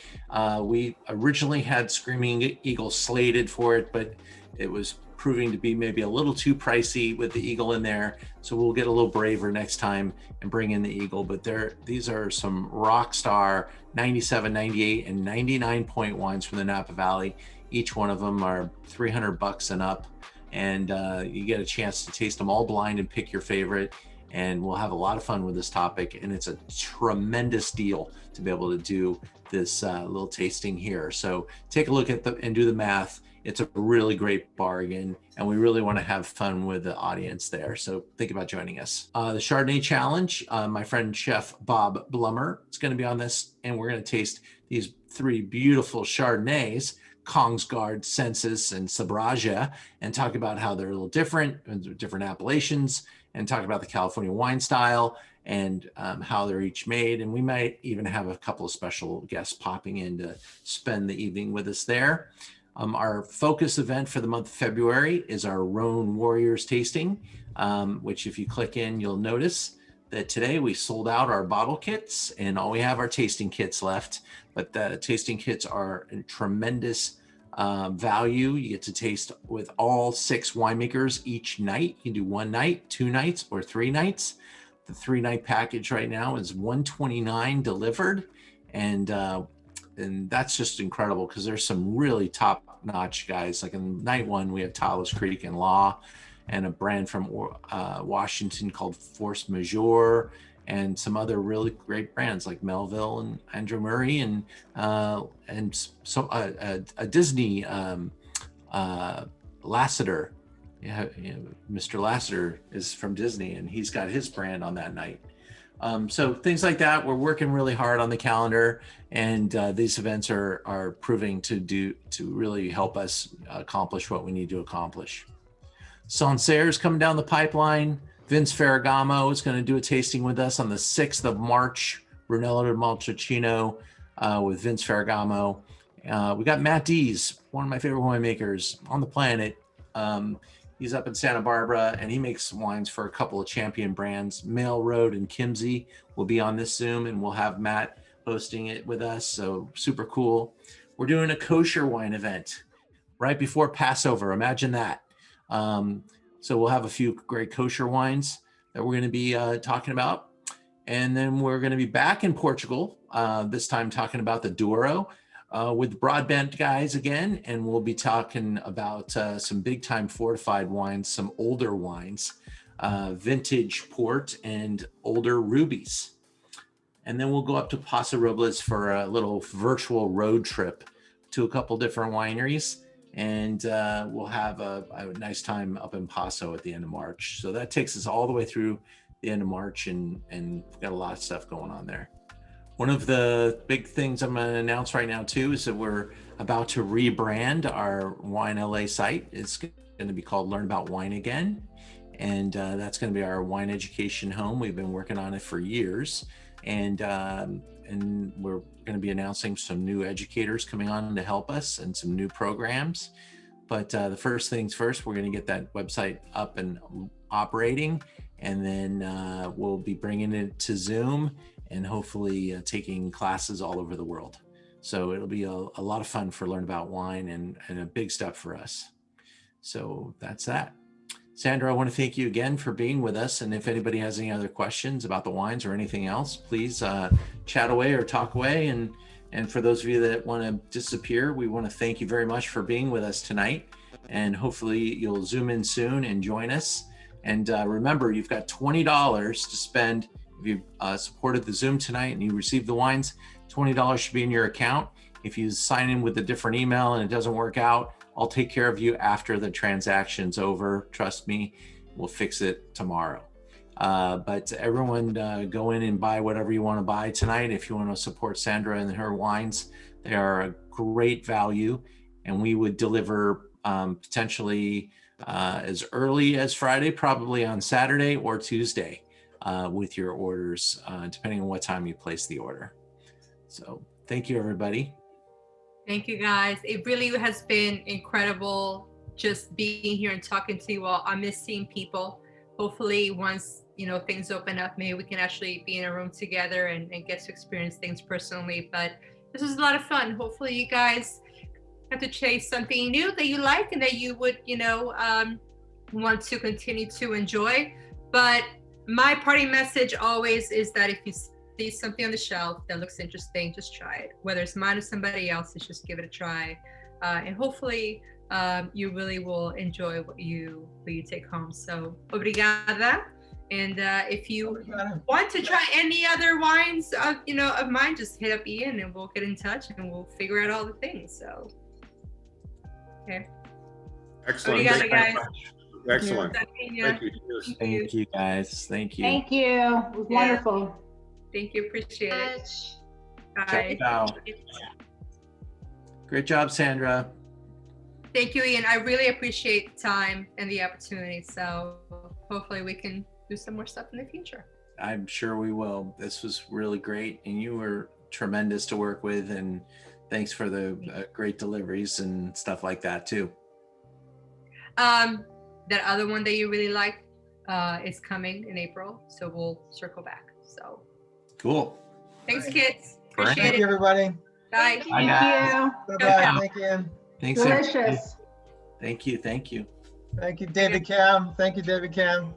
We originally had Screaming Eagle slated for it, but it was proving to be maybe a little too pricey with the Eagle in there. So we'll get a little braver next time and bring in the Eagle. But these are some rock star 97, 98, and 99 point wines from the Napa Valley. Each one of them are $300 and up. And you get a chance to taste them all blind and pick your favorite. And we'll have a lot of fun with this topic. And it's a tremendous deal to be able to do this little tasting here. So take a look at and do the math. It's a really great bargain, and we really want to have fun with the audience there. So think about joining us. The Chardonnay Challenge, my friend Chef Bob Blummer is going to be on this, and we're going to taste these 3 beautiful Chardonnays, Kongsgaard, Sensus, and Sabraja, and talk about how they're a little different appellations, and talk about the California wine style and how they're each made. And we might even have a couple of special guests popping in to spend the evening with us there. Our focus event for the month of February is our Rhone Warriors tasting, which if you click in, you'll notice that today we sold out our bottle kits and all we have are tasting kits left. But the tasting kits are a tremendous value. You get to taste with all 6 winemakers each night. You can do 1 night, 2 nights, or 3 nights. The 3-night package right now is $129 delivered. And that's just incredible because there's some really top-notch guys. Like in night 1, we have Talos Creek and Law, and a brand from Washington called Force Majeure, and some other really great brands like Melville and Andrew Murray, and so a Disney Lasseter. Yeah, Mr. Lasseter is from Disney, and he's got his brand on that night. So things like that. We're working really hard on the calendar, and these events are proving to really help us accomplish what we need to accomplish. Sancerre is coming down the pipeline. Vince Ferragamo is going to do a tasting with us on the 6th of March. Brunello de Montalcino with Vince Ferragamo. We got Matt Dees, one of my favorite winemakers on the planet. He's up in Santa Barbara, and he makes wines for a couple of champion brands. Mail Road and Kimsey will be on this Zoom, and we'll have Matt hosting it with us, so super cool. We're doing a kosher wine event right before Passover. Imagine that. So we'll have a few great kosher wines that we're going to be talking about. And then we're going to be back in Portugal, this time talking about the Douro with the Broadbent guys again. And we'll be talking about some big time fortified wines, some older wines, vintage port and older rubies. And then we'll go up to Paso Robles for a little virtual road trip to a couple different wineries. And we'll have a nice time up in Paso at the end of March. So that takes us all the way through the end of March, and we've got a lot of stuff going on there. One of the big things I'm going to announce right now too is that we're about to rebrand our Wine LA site. It's going to be called Learn About Wine Again, and that's going to be our wine education home. We've been working on it for years, and we're going to be announcing some new educators coming on to help us and some new programs. But the first things first, we're going to get that website up and operating, and then we'll be bringing it to Zoom and hopefully taking classes all over the world. So it'll be a lot of fun for Learn About Wine, and a big step for us. So that's that. Sandra, I want to thank you again for being with us. And if anybody has any other questions about the wines or anything else, please chat away or talk away. And for those of you that want to disappear, we want to thank you very much for being with us tonight. And hopefully you'll Zoom in soon and join us. And remember, you've got $20 to spend. If you supported the Zoom tonight and you received the wines, $20 should be in your account. If you sign in with a different email and it doesn't work out, I'll take care of you after the transaction's over. Trust me, we'll fix it tomorrow. But everyone go in and buy whatever you want to buy tonight. If you want to support Sandra and her wines, they are a great value, and we would deliver potentially as early as Friday, probably on Saturday or Tuesday with your orders, depending on what time you place the order. So thank you, everybody. Thank you, guys. It really has been incredible just being here and talking to you all. I miss seeing people. Hopefully once, things open up, maybe we can actually be in a room together and get to experience things personally. But this was a lot of fun. Hopefully you guys have to chase something new that you like and that you would, want to continue to enjoy. But my parting message always is that if you see something on the shelf that looks interesting, just try it. Whether it's mine or somebody else's, just give it a try. And hopefully you really will enjoy what you take home. So, obrigada. And if you want to try any other wines of mine, just hit up Ian and we'll get in touch and we'll figure out all the things. So, okay. Excellent. Obrigada, guys. Excellent. Thank you, guys. Thank you. Thank you. It was wonderful. Thank you. Appreciate it. Bye. Bye. Great job, Sandra. Thank you, Ian. I really appreciate the time and the opportunity. So hopefully we can do some more stuff in the future. I'm sure we will. This was really great, and you were tremendous to work with, and thanks for the great deliveries and stuff like that too. That other one that you really like is coming in April, so we'll circle back. So cool. Thanks, kids. Appreciate Thank it. you, everybody. Bye. Bye, guys. Bye-bye. Thank you. Thanks. Delicious. Thank you. Thank you, David Cam. Thank you, David Cam.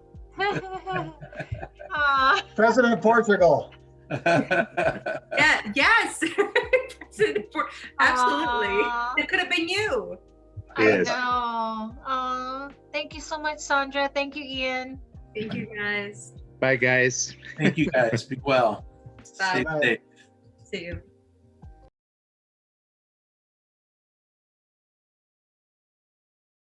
President of Portugal. Yeah, yes. Absolutely. It could have been you. I know. Thank you so much, Sandra. Thank you, Ian. Thank you, guys. Bye, guys. Thank you, guys. Be well. Bye. Stay safe. See you.